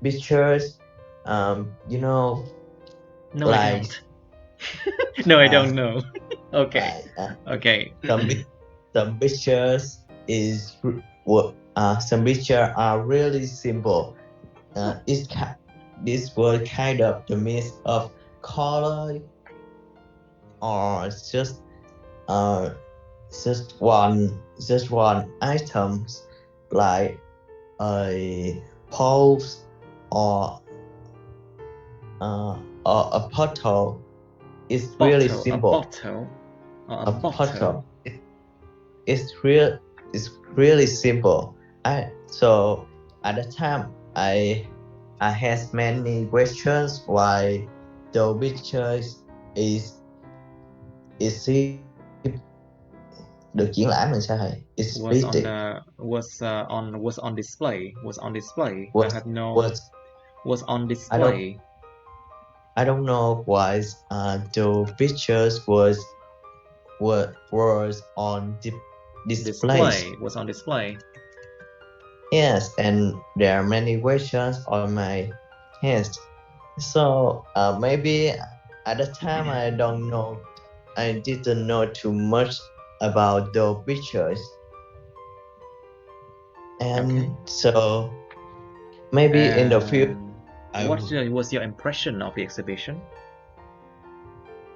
pictures. No, like, I don't. No, I don't know. Okay. Okay. Some pictures some pictures are really simple. This was kind of the mix of color, or just one items, like a pose or a bottle. It's really simple. A bottle. It's really simple. So at the time I had many questions why the pictures is được triển lãm làm sao thầy? Was on display. Was on display. Was on display. I don't know why the pictures was on display. Was on display. Yes, and there are many questions on my hands. So maybe at the time I didn't know too much about the pictures, and so maybe in the future. What was your impression of the exhibition?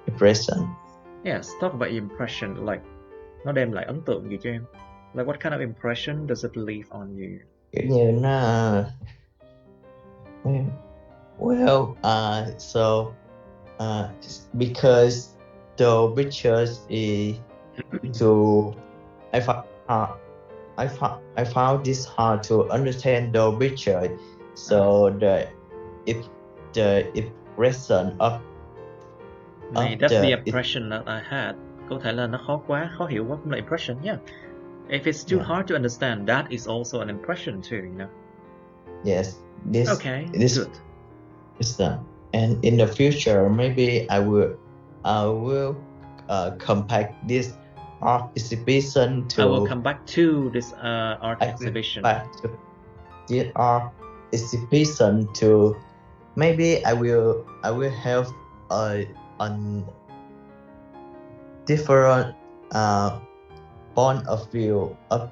Impression? Yes, talk about impression. Like, nó đem lại ấn tượng gì cho em? Like, what kind of impression does it leave on you? Kiểu như nó because the pictures is I found this hard to understand the picture, so the impression of that's the impression that I had. Có thể là nó khó hiểu quá cũng là impression, yeah. If it's too hard to understand, that is also an impression too, you know. Yes. Good. And in the future, maybe I will come back this art exhibition to. I will come back to this art exhibition. Back to this art exhibition to. Maybe I will have a different point of view of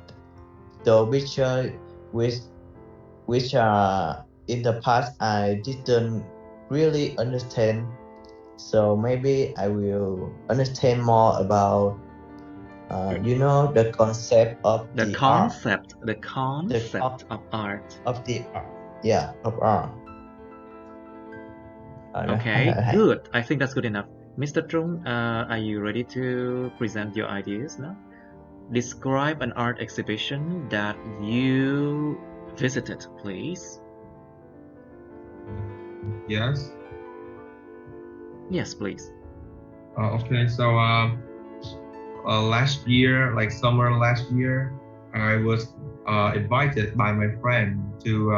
the picture which in the past I didn't really understand. So maybe I will understand more about the concept of the concept of art. Of the art. Yeah, of art. Okay, good. I think that's good enough. Mr. Trung, are you ready to present your ideas now? Describe an art exhibition that you visited, please. Yes. Yes, please. Okay, so last year, like summer last year, I was invited by my friend to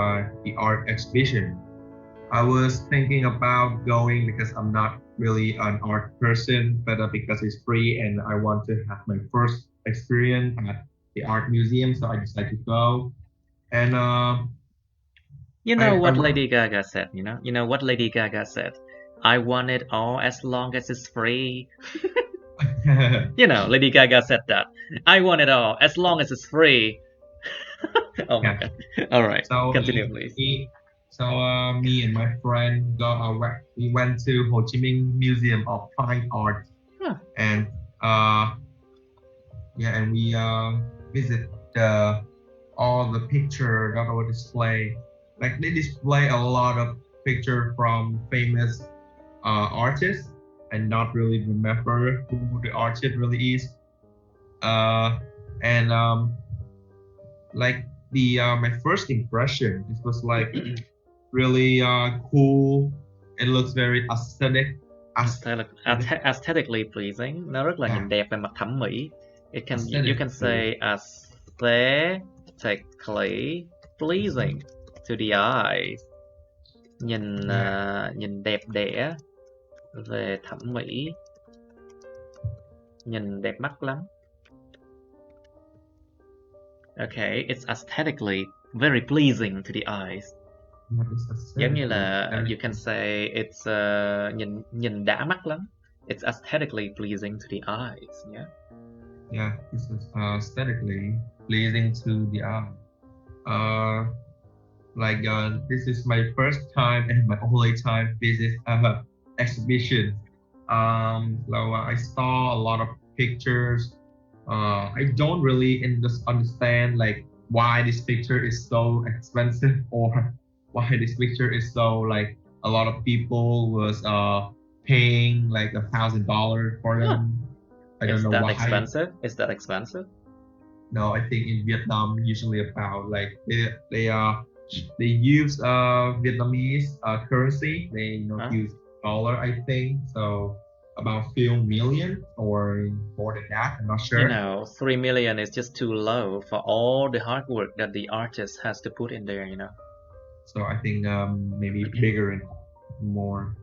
the art exhibition. I was thinking about going because I'm not really an art person, but because it's free and I want to have my first experience at the art museum, so I decided to go. And You know I what went. Lady Gaga said, you know? You know what Lady Gaga said? I want it all as long as it's free. You know, Lady Gaga said that. I want it all as long as it's free. Oh my Yeah. god. All right. So Continue, please. me and my friend we went to Ho Chi Minh Museum of Fine Art, Huh. and and we visit all the picture that were display. Like they display a lot of picture from famous artists, and not really remember who the artist really is. And like the my first impression, it was like really cool. It looks very aesthetic. Aesthetically pleasing. Nó rất là Yeah, nhìn đẹp về mặt thẩm mỹ. You aesthetically. can say aesthetically pleasing to the eyes. Nhìn đẹp đẽ về thẩm mỹ. Nhìn đẹp mắt lắm. Okay, it's aesthetically very pleasing to the eyes. Yeah, it's aesthetic. Giống như là you can say it's nhìn đã mắt lắm. It's aesthetically pleasing to the eyes. Yeah. Yeah, it's aesthetically pleasing to the eye. This is my first time and my only time visit exhibition. So I saw a lot of pictures. I don't really understand like why this picture is so expensive or why this picture is so like a lot of people was paying like $1,000 for them. I don't know why. Expensive? Is that expensive? No, I think in Vietnam usually about like they use Vietnamese currency. They use dollar, I think. So about few million or more than that. I'm not sure. You know, 3 million is just too low for all the hard work that the artist has to put in there, you know. So I think maybe bigger and more.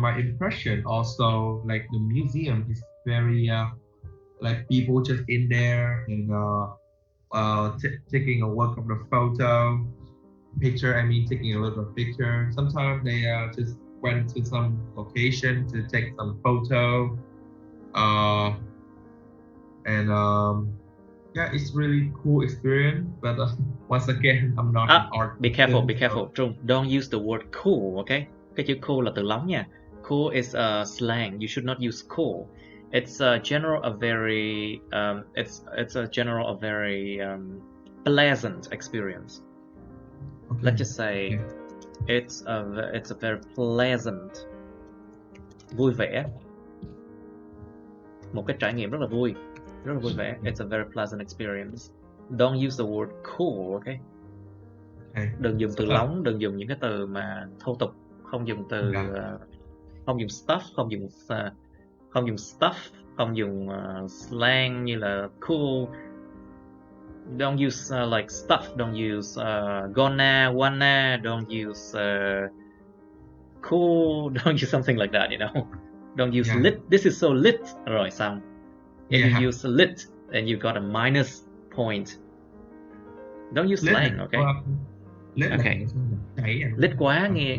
My impression also like the museum is very like people just in there and taking a look of the picture. I mean, taking a look of picture. Sometimes they just went to some location to take some photo. Yeah, it's really cool experience. But once again, I'm not an art. Be careful. Trung, don't use the word cool, okay? Cái chữ cool là từ lóng nha. Cool is a slang. You should not use cool. It's a general, a very pleasant experience. Okay. Let's just say it's a very pleasant, vui vẻ. Một cái trải nghiệm rất là vui vẻ. It's a very pleasant experience. Don't use the word cool, okay? Đừng dùng từ lóng, đừng dùng những cái từ mà thô tục, không dùng từ không dùng stuff, không dùng slang như là cool. Don't use like stuff. Don't use gonna, wanna. Don't use cool. Don't use something like that. You know. Don't use lit. This is so lit. Rồi xong. If you use lit, then you got a minus point. Don't use slang, okay? Lit okay. Lit quá nghe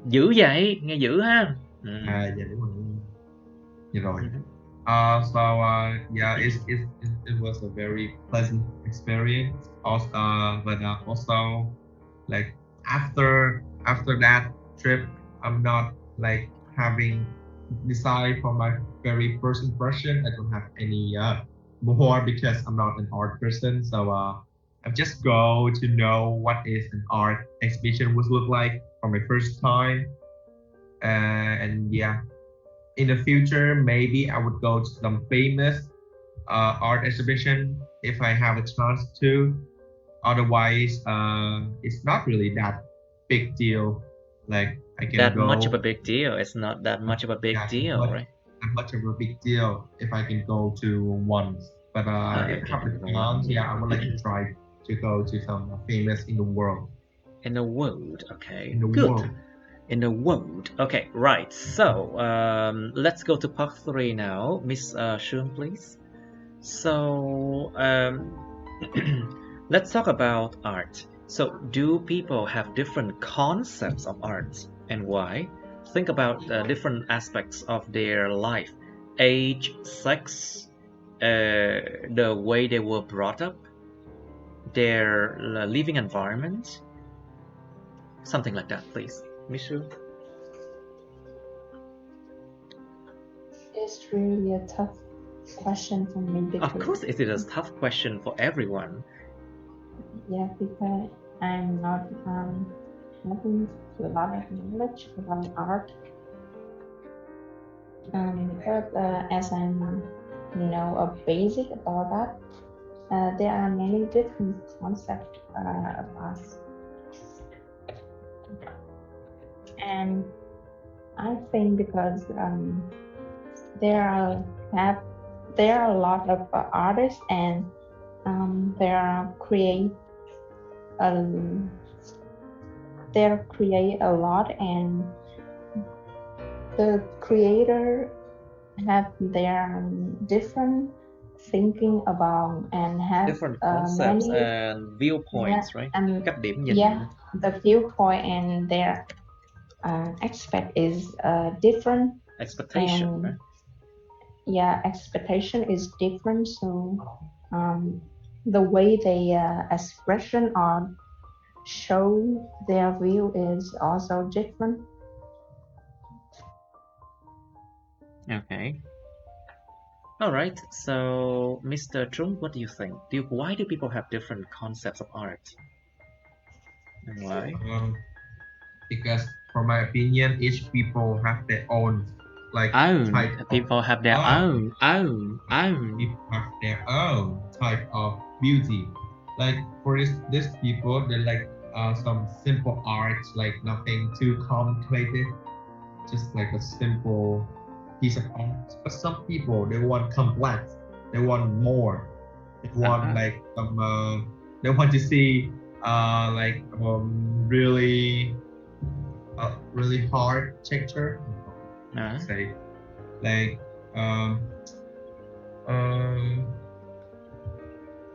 dữ vậy, nghe dữ ha. Dạ đúng rồi. Dạ rồi. It was a very pleasant experience. Also, but also, like after that trip, I'm not like having decide for my very first impression. I don't have any more because I'm not an art person. So I just go to know what is an art exhibition would look like for my first time. And yeah. In the future, maybe I would go to some famous art exhibition if I have a chance to. Otherwise, it's not really that big deal. Like I can That go. much of a big deal. It's not that much of a big Yeah, deal, right? Not much of a big deal if I can go to once. But if I have the chance, yeah, I would like to try to go to some famous in the world. In the world, okay, In the good. world. In the world, okay, right. So let's go to part 3 now. Miss Shun, please. So let's talk about art. So do people have different concepts of art, and why? Think about different aspects of their life: age, sex, the way they were brought up, their living environment, something like that, please. Miss Shun? It's really a tough question for me because Of course, it is a tough question for everyone. yeah, because I'm not having a lot of knowledge about art. But as I'm a basic about that, there are many different concepts of art, and I think because there are a lot of artists and there are create a lot, and the creator have their different thinking about and have Different concepts many and viewpoints, right? Cách điểm nhìn. yeah, the viewpoint and their expect is different, Expectation, and right? yeah, expectation is different. So the way they expression or show their view is also different. Okay. All right. So, Mr. Trung, what do you think? Why do people have different concepts of art? And why? Because from my opinion, each people have their own type of, People have their own. people have their own type of beauty. Like for this people, they like some simple art, like nothing too complicated, just like a simple piece of art. But some people they want complex, they want more, they want like some they want to see like really hard texture. Say like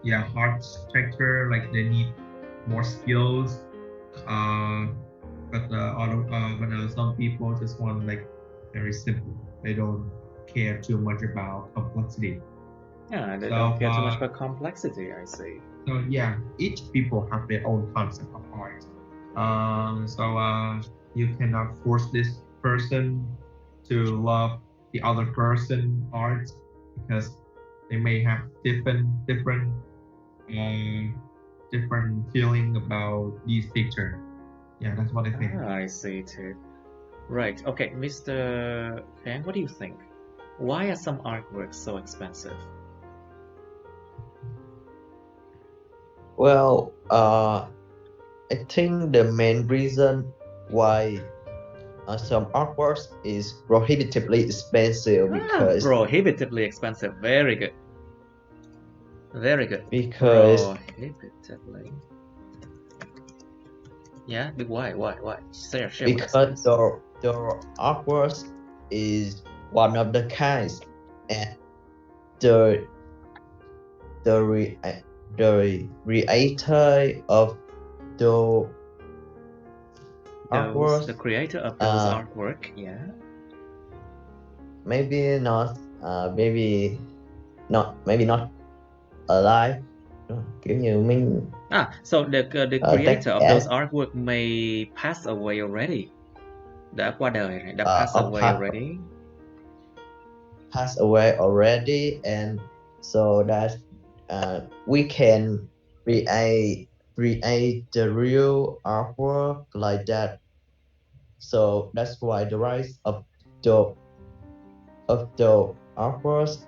yeah, hard texture, like they need more skills. But some people just want like very simple. They don't care too much about complexity. Yeah, they don't care too much about complexity, I see. So yeah, each people have their own concept of art. You cannot force this person to love the other person art because they may have different feeling about these picture. Yeah, that's what I think. I see too. Right. Okay, Mr. Fang, what do you think? Why are some artworks so expensive? Well, I think the main reason why some artworks is prohibitively expensive because prohibitively expensive. Very good. Very good. Because prohibitively. Yeah, why? Share because the artworks is one of the kinds, and the creator of the artworks, the creator of those artwork, yeah. Maybe not alive. Kiểu như mình so the creator of those artwork may pass away already. Đã qua đời, đã pass away already. Pass away already, and so that we can create the real artwork like that. So that's why the rise of the artworks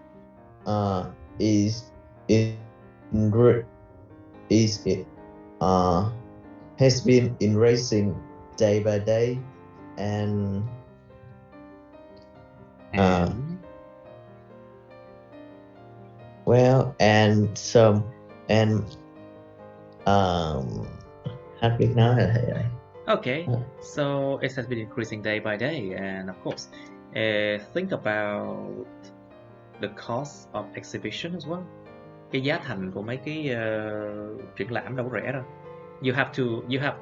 has been increasing day by day, and well, and some and hát Việt nói là thế này. Okay, so it has been increasing day by day, and of course, think about the cost of exhibition as well. Cái giá thành của mấy cái triển lãm đâu có rẻ đâu. You have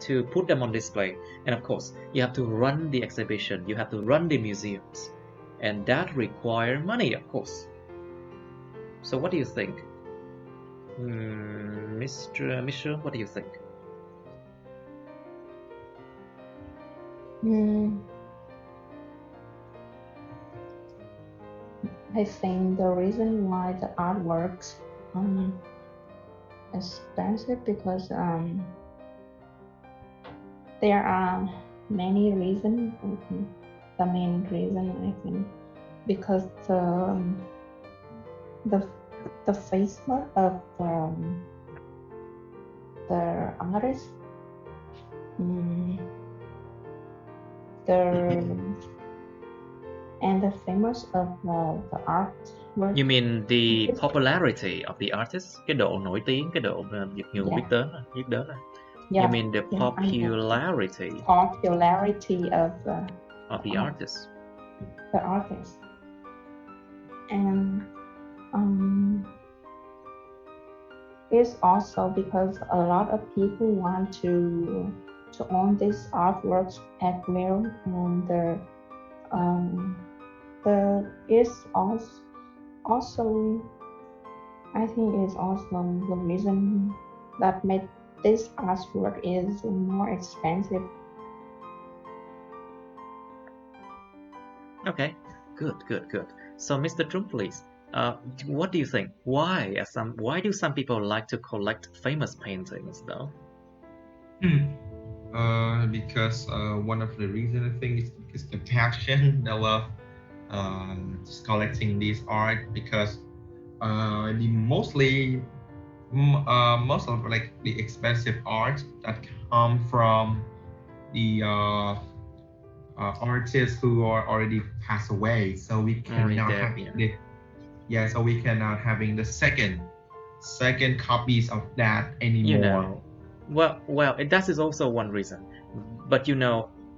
to put them on display, and of course, you have to run the exhibition. You have to run the museums, and that require money, of course. So, what do you think, Mr. Michel? What do you think? I think the reason why the artworks expensive because there are many reasons. The main reason, I think, because the face of the artist, and the famous of the artwork. You mean the popularity of the artist? Cái độ nổi tiếng, cái độ nhiều người biết đến. Yeah, you mean the popularity of the artist? The artist, and it's also because a lot of people want to own these artworks as well, and is also I think it's also the reason that made this artwork is more expensive. Okay, good. So, Mr. Trump, please, what do you think? Why do some people like to collect famous paintings, though? Because one of the reasons I think is because the passion, the love, just collecting these art, because most of like the expensive art that come from the artists who are already passed away, so we cannot so we cannot having the second copies of that anymore. Well, that is also one reason, but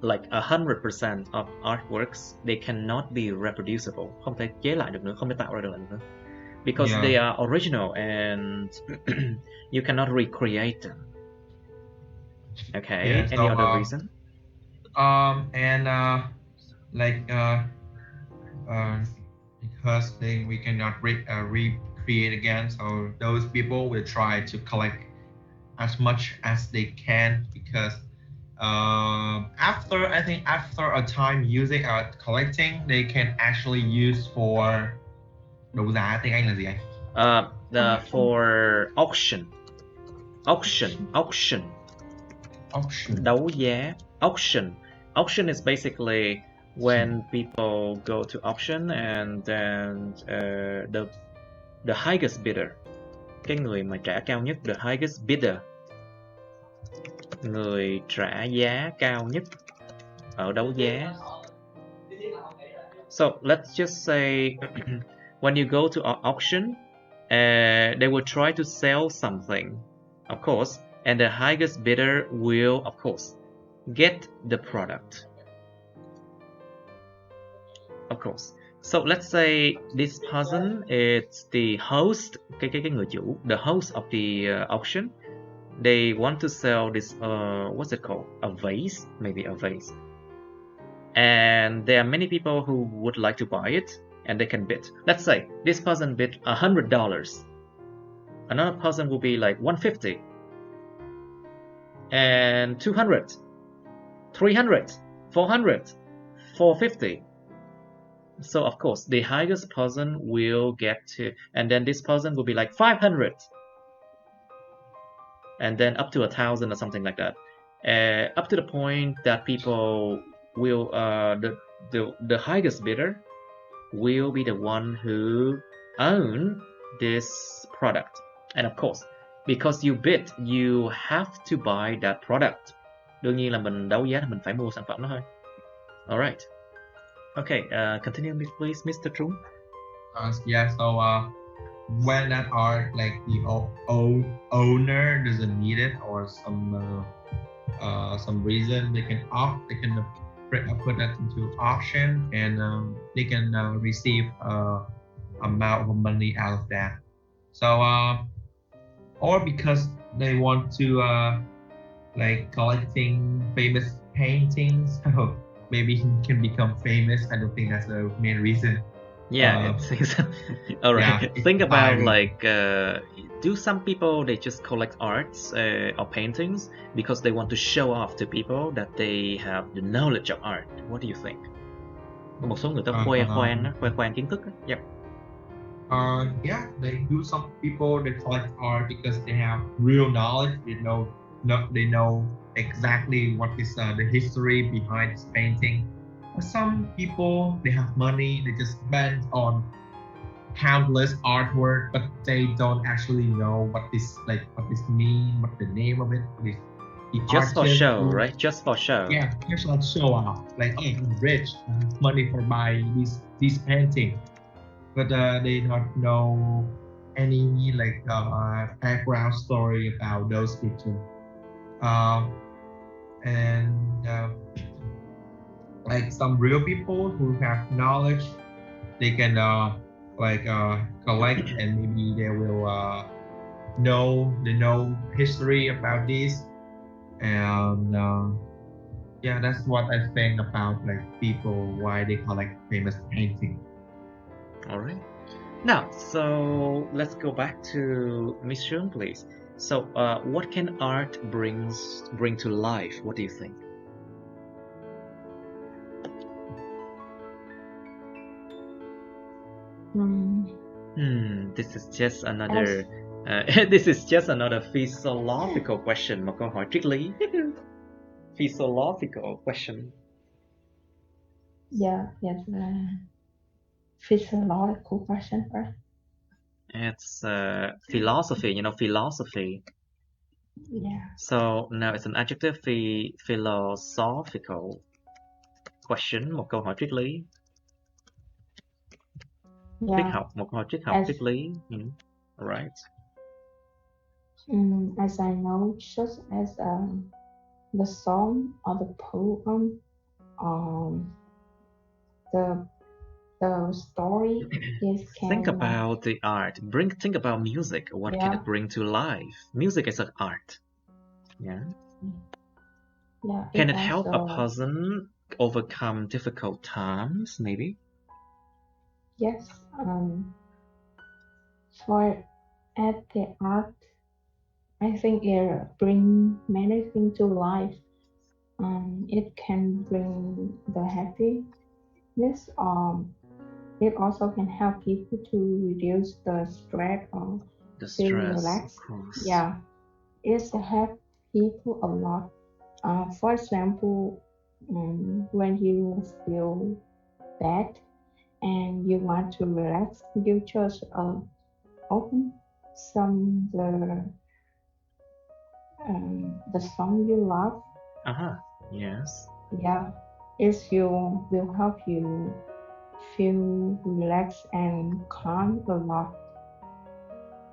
like 100% of artworks, they cannot be reproducible. Không thể chế lại được nữa, không thể tạo ra được nữa, because they are original and you cannot recreate them. Okay, any other reason? Because we cannot recreate again, so those people will try to collect as much as they can, because after a time using collecting, they can actually use for đấu giá. Tiếng Anh là gì anh? For auction. Đấu giá. Auction is basically when people go to auction, and then the highest bidder, cái người mà trả cao nhất, the highest bidder, người trả giá cao nhất ở đấu giá. So let's just say when you go to auction, they will try to sell something, of course, and the highest bidder will, of course, get the product. Of course. So let's say this person is the host, cái người chủ, the host of the auction. They want to sell this, what's it called? A vase, maybe a vase. And there are many people who would like to buy it, and they can bid. Let's say this person bid $100. Another person will be like $150, and $200, $300, $400, $450. So of course, the highest person will get to, and then this person will be like $500, and then up to $1,000 or something like that, up to the point that people will, the highest bidder will be the one who own this product. And of course, because you bid, you have to buy that product. Đương nhiên là mình đấu giá thì mình phải mua sản phẩm đó thôi. Alright. Okay, continue please, Mr. Trung. Yeah, so when that art, like the owner doesn't need it, or some reason, they can put that into auction, and they can receive amount of money out of that. So or because they want to like collecting famous paintings, so maybe he can become famous. I don't think that's the main reason. Yeah, all right. Yeah, Think about tiring. like, do some people they just collect arts or paintings because they want to show off to people that they have the knowledge of art? What do you think? Có một số người ta khoe khoang kiến thức. Yep. Yeah, they do. Some people they collect art because they have real knowledge. They know exactly what is the history behind this painting. But some people they have money. They just spend on countless artwork, but they don't actually know what this mean, what the name of it, what is the Just for artist, show, right? Just for show. Yeah, just like show off. Like, oh, I'm rich, I have money for buying these painting, but they don't know any like background story about those pictures. And like some real people who have knowledge, they can collect, and maybe they will know history about this, and yeah, that's what I think about like people, why they collect famous painting. All right. Now, so let's go back to Miss Shun, please. So, what can art bring to life? What do you think? This is just another this is just another philosophical question, một câu hỏi triết lý. Philosophical question. Yeah, yes, physiological question, right? It's philosophy, philosophy. Yeah. So now it's an adjective, philosophical question, một câu hỏi triết lý. Yeah. Triết học, một câu hỏi triết học, triết lý. Right. As I know, just as the song or the poem, the story is Think about the art. Think about music. What can it bring to life? Music is an art. Yeah. Yeah. Can it help a person overcome difficult times? Maybe. Yes. For at the art, I think it brings many things to life. It can bring the happiness. It also can help people to reduce the stress or feel relaxed. Of course. Yeah, it's help people a lot. For example, when you feel bad and you want to relax, you just open the song you love. Yes. Yeah, will help you feel relaxed and calm a lot.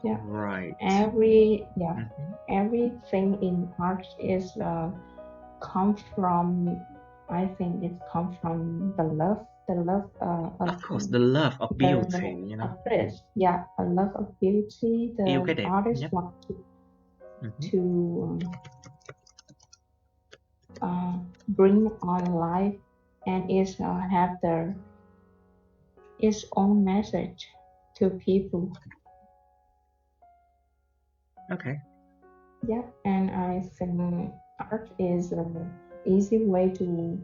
Yeah. Right. Everything in art is come from. I think it comes from the love. Of course, the love of beauty. Yeah, a love of beauty. The artist want to bring on life, and have its own message to people. Okay. Yeah, and I think art is an easy way to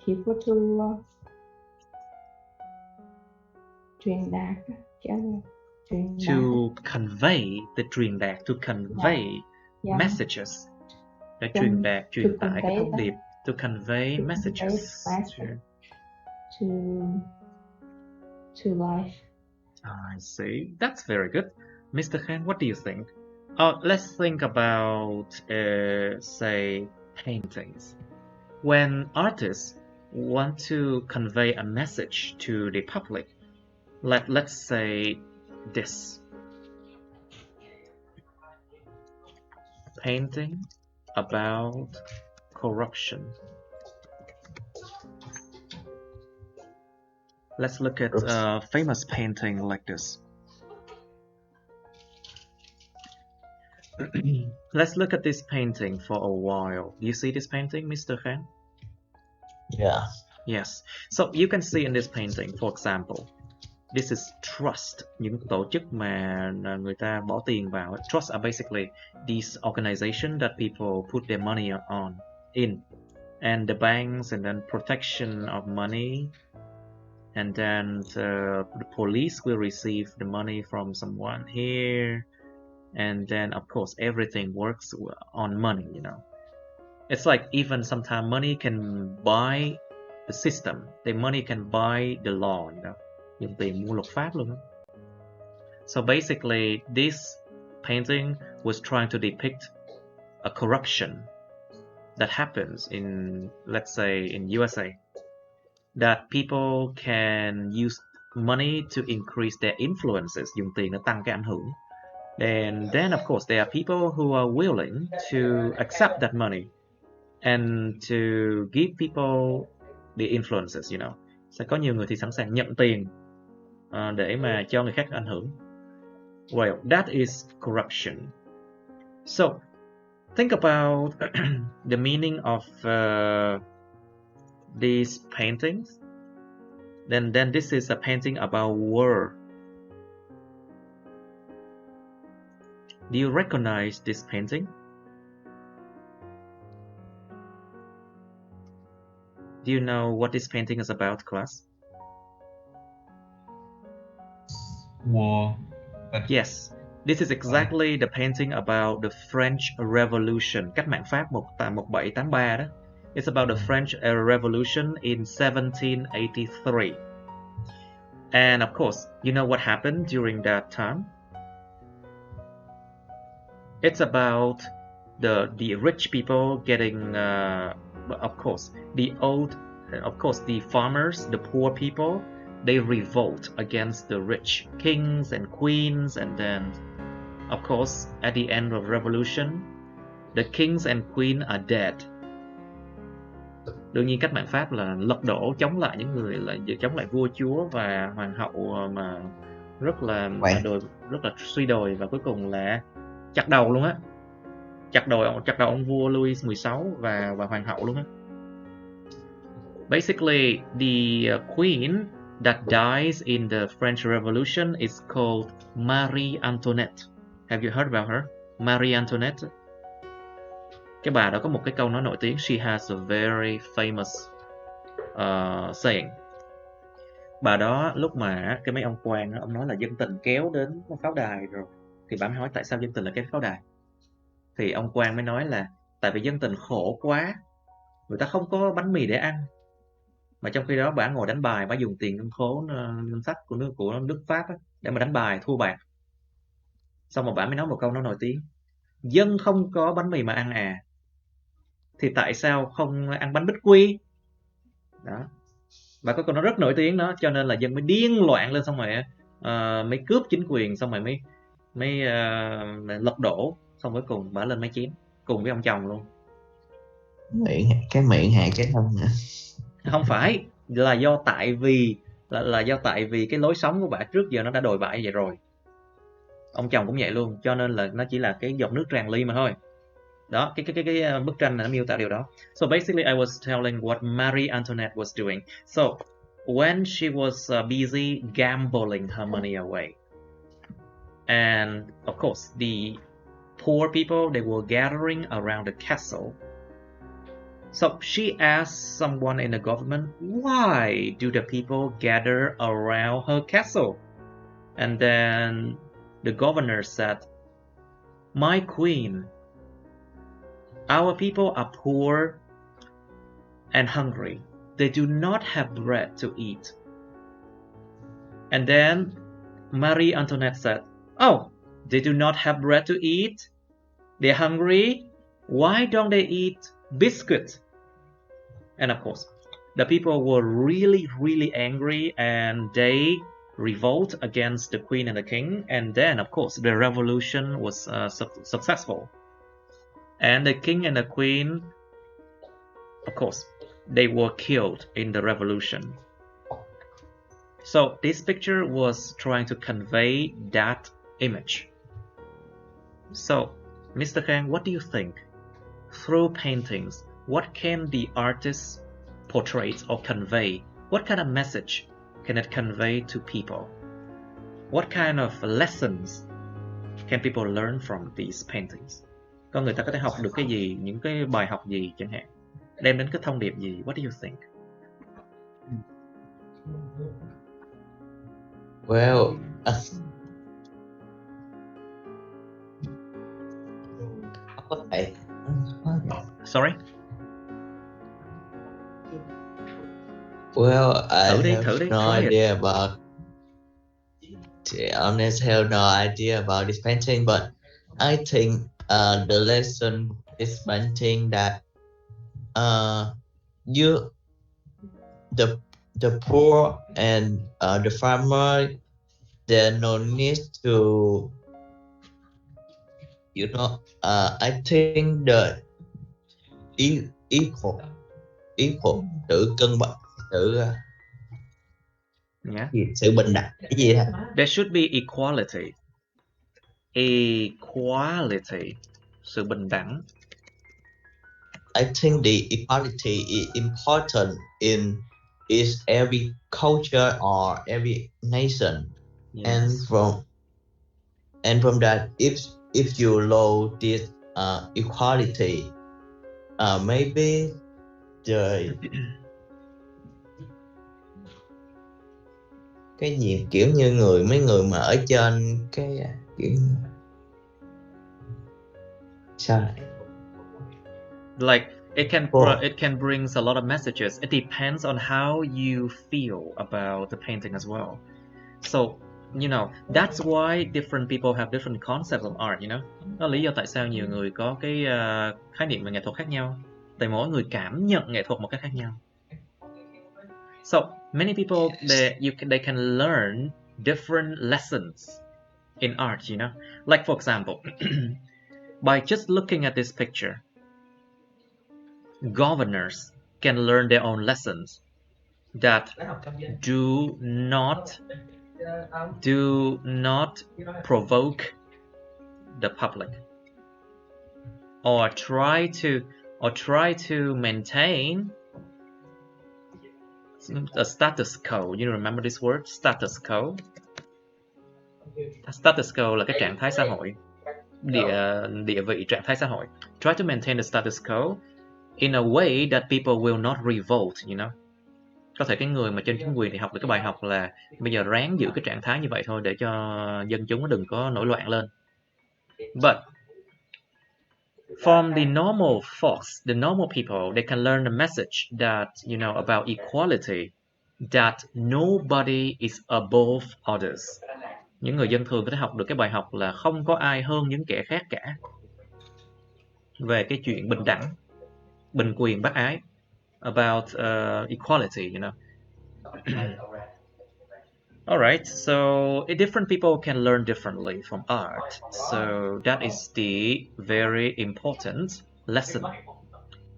people to truyền đạt to convey the truyền đạt, to convey messages. Để truyền đạt, truyền tải cái thông điệp. To convey messages to life. I see. That's very good. Mr. Khan, what do you think? Let's think about, say, paintings. When artists want to convey a message to the public, let's say this. Painting about corruption. Let's look at a famous painting like this. Let's look at this painting for a while. Do you see this painting, Mr. Khan? Yeah. Yes. So you can see in this painting, for example, this is trust, những tổ chức mà người ta bỏ tiền vào. Trust are basically these organizations that people put their money in, and the banks, and then protection of money, and then the police will receive the money from someone here, and then of course everything works on money, you know. It's like even sometimes money can buy the system, the money can buy the law, you know. Dùng tiền mua luật pháp luôn đó. So basically this painting was trying to depict a corruption that happens in, let's say, in USA, that people can use money to increase their influences, dùng tiền để tăng cái ảnh hưởng. And then of course there are people who are willing to accept that money and to give people the influences, you know. Sẽ có nhiều người thì sẵn sàng nhận tiền để mà cho người khác ảnh hưởng. Well, that is corruption. So think about the meaning of these paintings. Then this is a painting about war. Do you recognize this painting? Do you know what this painting is about, class? War. But Yes, this is exactly the painting about the French Revolution, cách mạng Pháp 1783 đó. It's about the French Revolution in 1783. And of course, you know what happened during that time? It's about the rich people getting, of course, the farmers, the poor people, they revolt against the rich kings and queens, and then, of course, at the end of revolution, the kings and queen are dead. Đương nhiên cách mạng Pháp là lật đổ, chống lại những người, là chống lại vua chúa và hoàng hậu mà rất là suy đồi, và cuối cùng là chặt đầu luôn á, chặt đầu ông vua Louis XVI và hoàng hậu luôn á. Basically, the queen that dies in the French Revolution is called Marie Antoinette. Have you heard about her? Marie Antoinette. Cái bà đó có một cái câu nói nổi tiếng. She has a very famous saying. Bà đó lúc mà cái mấy ông quan, ông nói là dân tình kéo đến pháo đài rồi, thì bà mới hỏi tại sao dân tình là kéo pháo đài. Thì ông quan mới nói là tại vì dân tình khổ quá, người ta không có bánh mì để ăn, mà trong khi đó bà ngồi đánh bài, bà dùng tiền ngân sách của nước Pháp á, để mà đánh bài thua bạc. Xong rồi bà mới nói một câu nói nổi tiếng: dân không có bánh mì mà ăn à, thì tại sao không ăn bánh bích quy? Đó, và có câu nói rất nổi tiếng đó, cho nên là dân mới điên loạn lên, xong rồi mới cướp chính quyền, xong rồi mới lật đổ, xong cuối cùng bà lên máy chiến cùng với ông chồng luôn. Cái miệng hại cái thân hả? Không phải, là do tại vì cái lối sống của bà trước giờ nó đã đồi bại vậy rồi. Ông chồng cũng vậy luôn, cho nên là nó chỉ là cái giọt nước tràn ly mà thôi. Đó, cái bức tranh này nó miêu tả điều đó. So basically I was telling what Marie Antoinette was doing. So when she was busy gambling her money away, and of course the poor people, they were gathering around the castle. So she asked someone in the government, why do the people gather around her castle? And then the governor said, my queen, our people are poor and hungry. They do not have bread to eat. And then Marie Antoinette said, oh, They do not have bread to eat. They're hungry. Why don't they eat biscuit? And of course, the people were really, really angry and they revolt against the queen and the king. And then, of course, the revolution was successful. And the king and the queen, of course, they were killed in the revolution. So this picture was trying to convey that image. So, Mr. Khang, what do you think? Through paintings, what can the artist portray or convey? What kind of message can it convey to people? What kind of lessons can people learn from these paintings? Con người ta có thể học được cái gì, những cái bài học gì chẳng hạn? Đem đến cái thông điệp gì? What do you think? Well, Sorry? Well, I Thử đi, have no try it. idea about. To be honest, have no idea about this painting, but I think the lesson is painting that the poor and the farmer, there no need to, I think the equal tự cân bằng, sự bình đẳng, cái gì hả? There should be equality. Equality, sự bình đẳng. I think the equality is important in every culture or every nation. Yes. And from that, if you low this equality, maybe cái gì kiểu như mấy người mà ở trên cái kiểu sao like it can bring a lot of messages. It depends on how you feel about the painting as well. So that's why different people have different concepts of art. Đó là lý do tại sao nhiều người có cái khái niệm về nghệ thuật khác nhau. Tại mỗi người cảm nhận nghệ thuật một cách khác nhau. So many people they can learn different lessons in art. Like for example, by just looking at this picture, governors can learn their own lessons that do not provoke the public or try to maintain a status quo. You remember this word, status quo? Status quo là cái trạng thái xã hội, địa vị trạng thái xã hội. Try to maintain the status quo in a way that people will not revolt, Có thể cái người mà trên chính quyền thì học được cái bài học là bây giờ ráng giữ cái trạng thái như vậy thôi để cho dân chúng nó đừng có nổi loạn lên. But from the normal folks, the normal people, they can learn a message that, about equality, that nobody is above others. Những người dân thường có thể học được cái bài học là không có ai hơn những kẻ khác cả. Về cái chuyện bình đẳng, bình quyền bác ái, about equality, Alright, so different people can learn differently from art. So that is the very important lesson.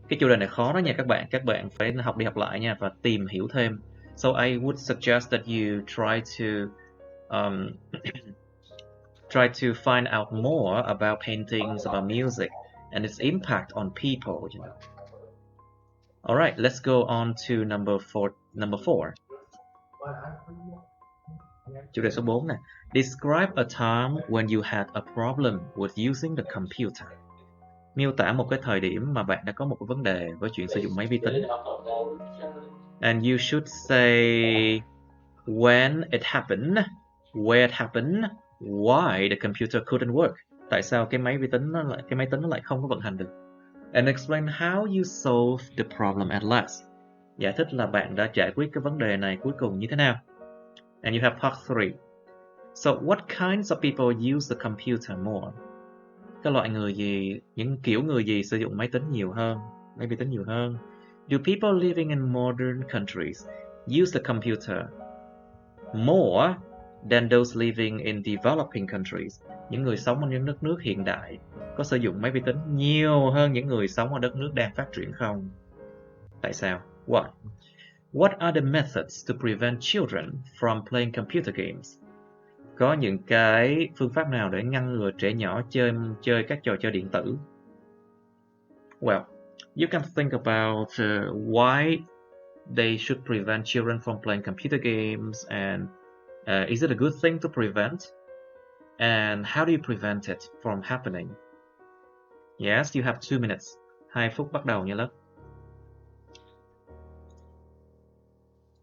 Cái chủ đề này khó đó nha các bạn. Các bạn phải học đi học lại nha và tìm hiểu thêm. So I would suggest that you try to find out more about paintings, about music, and its impact on people, Alright, let's go on to number four. Chủ đề số 4 nè. Describe a time when you had a problem with using the computer. Miêu tả một cái thời điểm mà bạn đã có một cái vấn đề với chuyện sử dụng máy vi tính. And you should say when it happened, where it happened, why the computer couldn't work. Tại sao cái máy tính nó lại không có vận hành được. And explain how you solved the problem at last. Giải thích là bạn đã giải quyết cái vấn đề này cuối cùng như thế nào. And you have part 3. So what kinds of people use the computer more? Cái loại người gì, những kiểu người gì sử dụng máy tính nhiều hơn, máy vi tính nhiều hơn? Do people living in modern countries use the computer more than those living in developing countries? Những người sống ở những đất nước hiện đại có sử dụng máy vi tính nhiều hơn những người sống ở đất nước đang phát triển không? Tại sao? Why? What are the methods to prevent children from playing computer games? Có những cái phương pháp nào để ngăn ngừa trẻ nhỏ chơi các trò chơi điện tử? Well, you can think about why they should prevent children from playing computer games, and is it a good thing to prevent? And how do you prevent it from happening? Yes, you have 2 minutes. 2 phút bắt đầu nha lớp.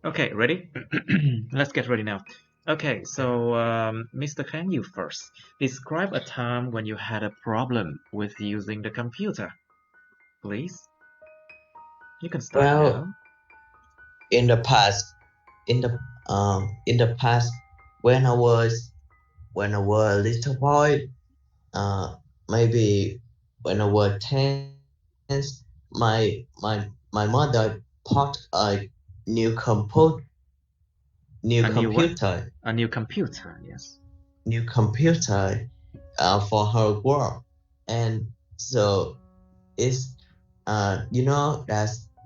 Okay, ready? Let's get ready now. Okay, so Mr. Khang, you first. Describe a time when you had a problem with using the computer, please. You can start now. In the past, when I was a little boy, maybe when I was 10, my mother bought a new computer. A new computer, yes. New computer for her work, and so it's that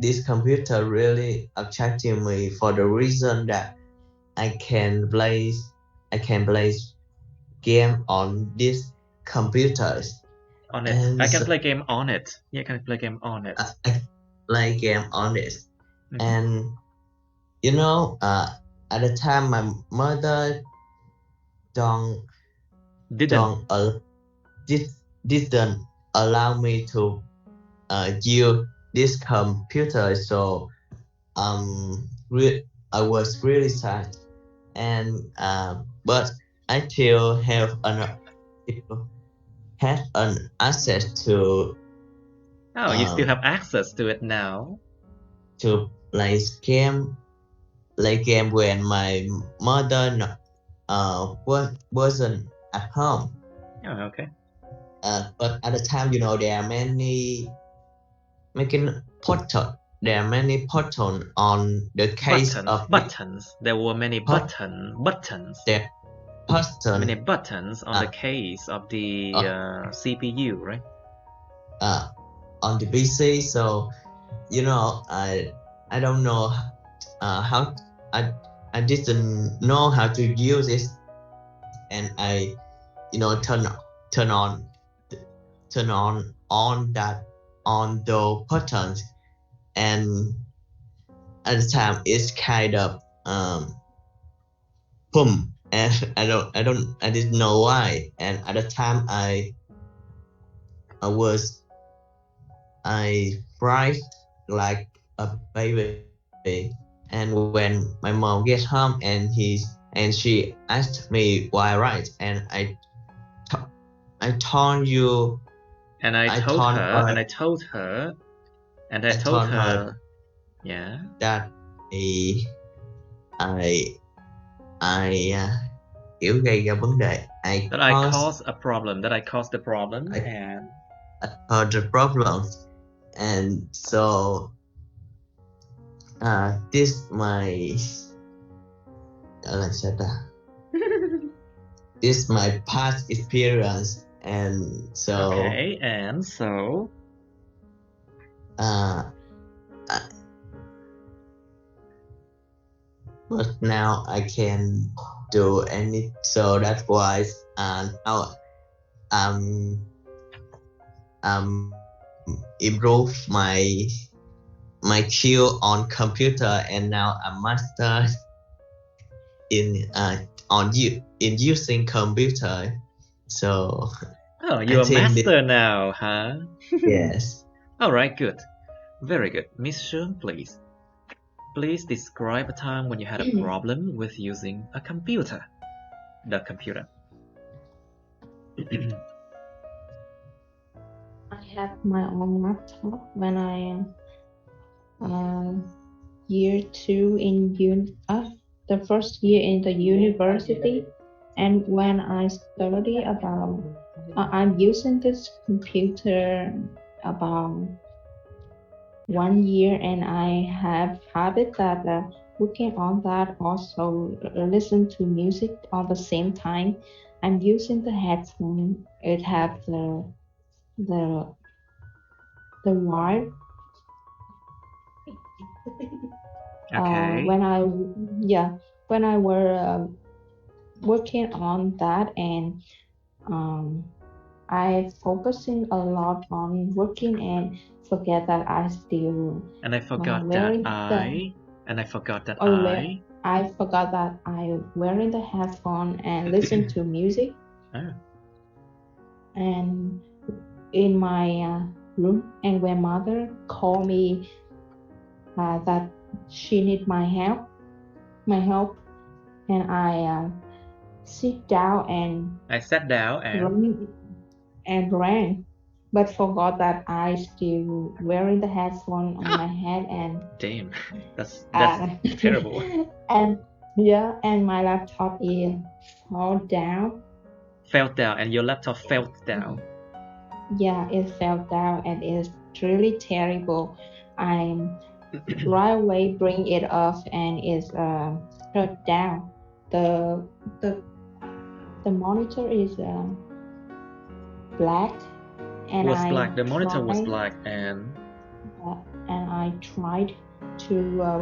this computer really attracted me for the reason that I can play game on these computers. On it. And I can play game on it. Yeah, I can play game on it. I play game on it. Mm-hmm. And at the time my mother didn't allow me to use this computer, so I was really sad, and but I still have an access to. Oh, you still have access to it now. To play game when my mother wasn't at home. Oh, okay. But at the time, there are many There are many buttons on the case of buttons. There were many buttons. There many buttons on the case of the CPU, right? On the PC. So I don't know how. I didn't know how to use it, and I turn on the buttons, and at the time it's kind of boom, and I didn't know why, and at the time I cried like a baby. And when my mom gets home and she asked me why, right? And I told you. And I told her, yeah, that kiểu gây ra vấn đề. I caused the problem, and I caused the problem, and so this my this my past experience, and so okay, and so but now I can do any, so that's why now improve my skill on computer, and now I'm master in using computer. So you're a master now, huh? Yes. All right, good, very good. Miss Shun, please describe a time when you had a problem with using a computer. The computer. I have my own laptop when I year 2 in the first year in the university. And when I study about, I'm using this computer about 1 year, and I have habit that working on that, also listen to music on the same time. I'm using the headphone. It has the the wire. Okay. When I were working on that, and I focusing a lot on working and forget that I still And I forgot that wearing I. And I forgot that oh, I. I forgot that I wearing the headphone and listen to music. Oh. And in my room, and when mother called me that she need my help, and I sit down and I sat down and ran, but forgot that I still wearing the headphone on my head, and damn, that's uh, terrible. and and my laptop is fall down. Fell down, and your laptop fell down. Yeah, it fell down, and it's really terrible. I'm right away bring it off, and it's shut down. The the the monitor is black, and Was black. The monitor was black, and I tried to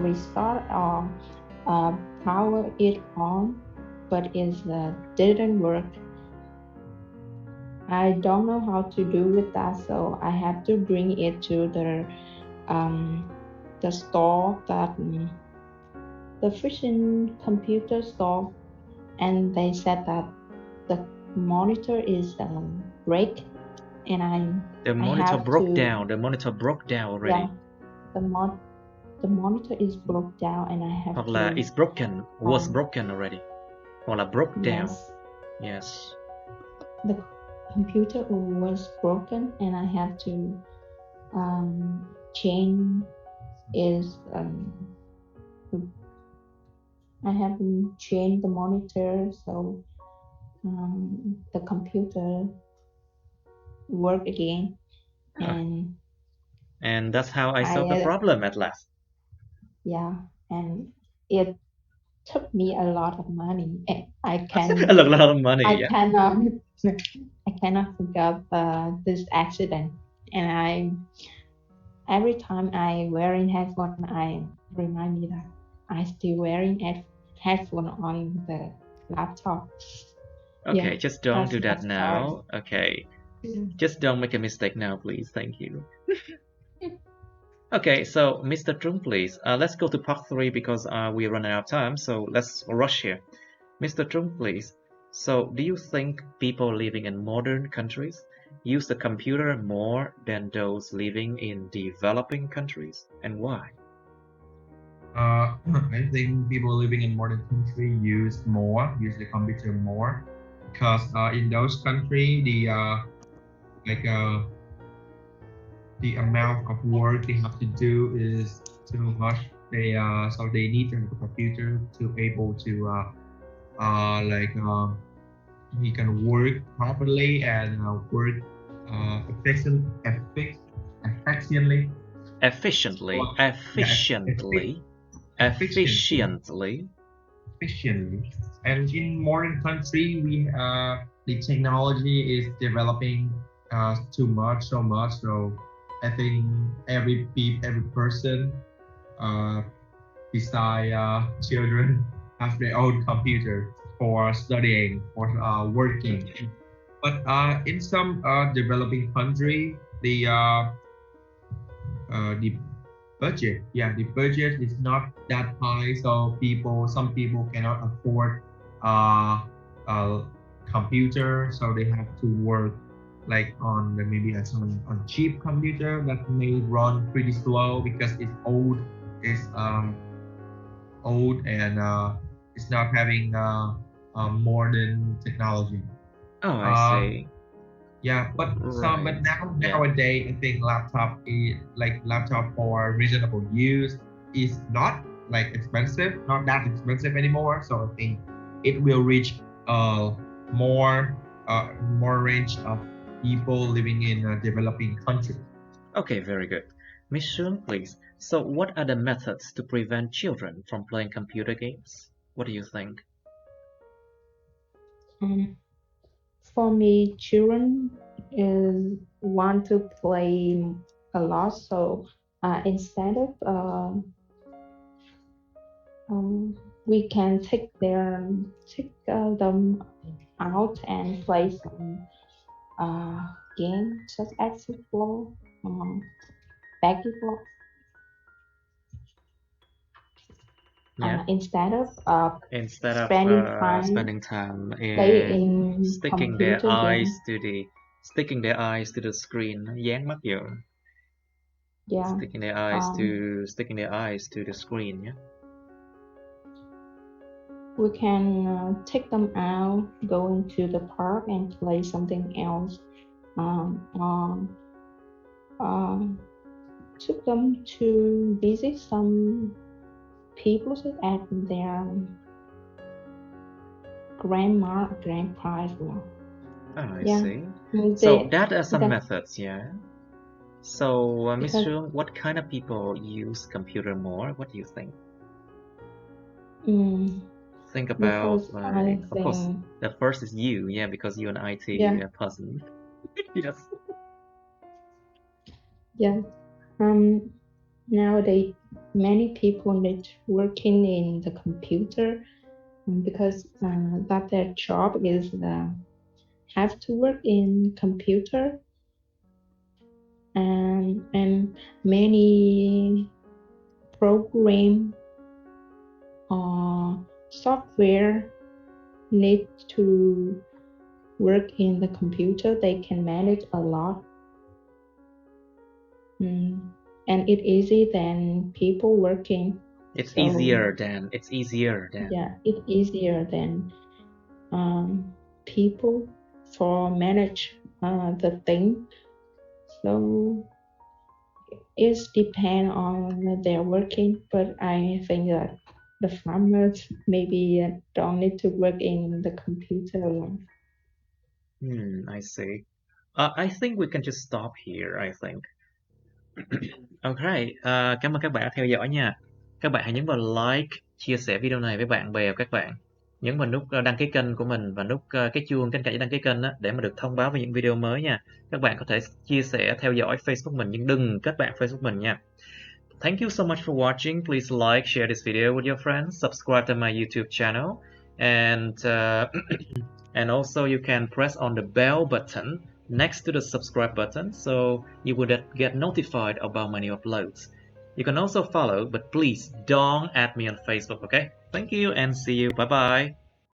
restart or power it on, but it didn't work. I don't know how to do with that, so I have to bring it to the store, that the Fusion computer store, and they said that the monitor is break, and the monitor broke down. The monitor broke down already. Yeah, the monitor is broke down, and I have Hoặc là to. It's broken. Was broken already. Hoặc là broke down. Yes. The computer was broken, and I have to change is I have to change the monitor, so the computer work again. And that's how I solved the problem at last. Yeah, and it took me a lot of money. I a lot of money. I cannot forget this accident, and every time I wearing headphone, I remind me that I still wearing headphone on the laptop. Okay, just don't do that now. Okay, just don't make a mistake now, please. Thank you. Okay, so Mr. Trung, please. Let's go to part 3 because we're running out of time. So let's rush here. Mr. Trung, please. So, do you think people living in modern countries use the computer more than those living in developing countries, and why? I think people living in modern country use the computer more, because in those countries the amount of work they have to do is too much. So they need to have a computer to able to he can work properly and work efficiently. And in modern country, the technology is developing so much. So I think every person, besides children, have their own computer for studying or working. But in some developing country, the budget is not that high, so some people cannot afford a computer, so they have to work like on maybe on cheap computer that may run pretty slow because it's old and it's not having modern technology. Oh, I see. Yeah, but nowadays I think laptop for reasonable use is not that expensive anymore. So I think it will reach more range of people living in a developing country. Okay, very good. Miss Shun, please. So what are the methods to prevent children from playing computer games? What do you think? For me, children want to play a lot, so instead of we can take them out and play some games such as football, basketball. Yeah. Instead of Instead of spending time play in sticking their computer eyes games. to the screen, dán mắt vào, Yeah. sticking their eyes to the screen. Yeah. We can take them out, go into the park and play something else. Took them to visit some people at their grandpa as well. I Yeah. see. So that are some methods, yeah. So, Miss Shun, what kind of people use computer more? What do you think? Think about, of course, the first is you, yeah, because you're an IT person. Yes. Yeah. Nowadays, many people need working in the computer because that their job is have to work in computer, and many program or software need to work in the computer. They can manage a lot, and it's easy than people working. It's easier than. Yeah, it's easier than people for manage the thing. So it's depend on their working, but I think that the farmers maybe don't need to work in the computer alone. I see. I think we can just stop here, I think. Okay, cảm ơn các bạn đã theo dõi nha. Các bạn hãy nhấn vào like, chia sẻ video này với bạn bè của các bạn. Nhấn vào nút đăng ký kênh của mình và nút cái chuông cánh cạnh đăng ký kênh để mà được thông báo về những video mới nha. Các bạn có thể chia sẻ, theo dõi Facebook mình nhưng đừng kết bạn Facebook mình nha. Thank you so much for watching. Please like, share this video with your friends, subscribe to my YouTube channel, and and also you can press on the bell button next to the subscribe button so you would get notified about my new uploads. You can also follow, but please don't add me on Facebook, okay? Thank you and see you. Bye bye.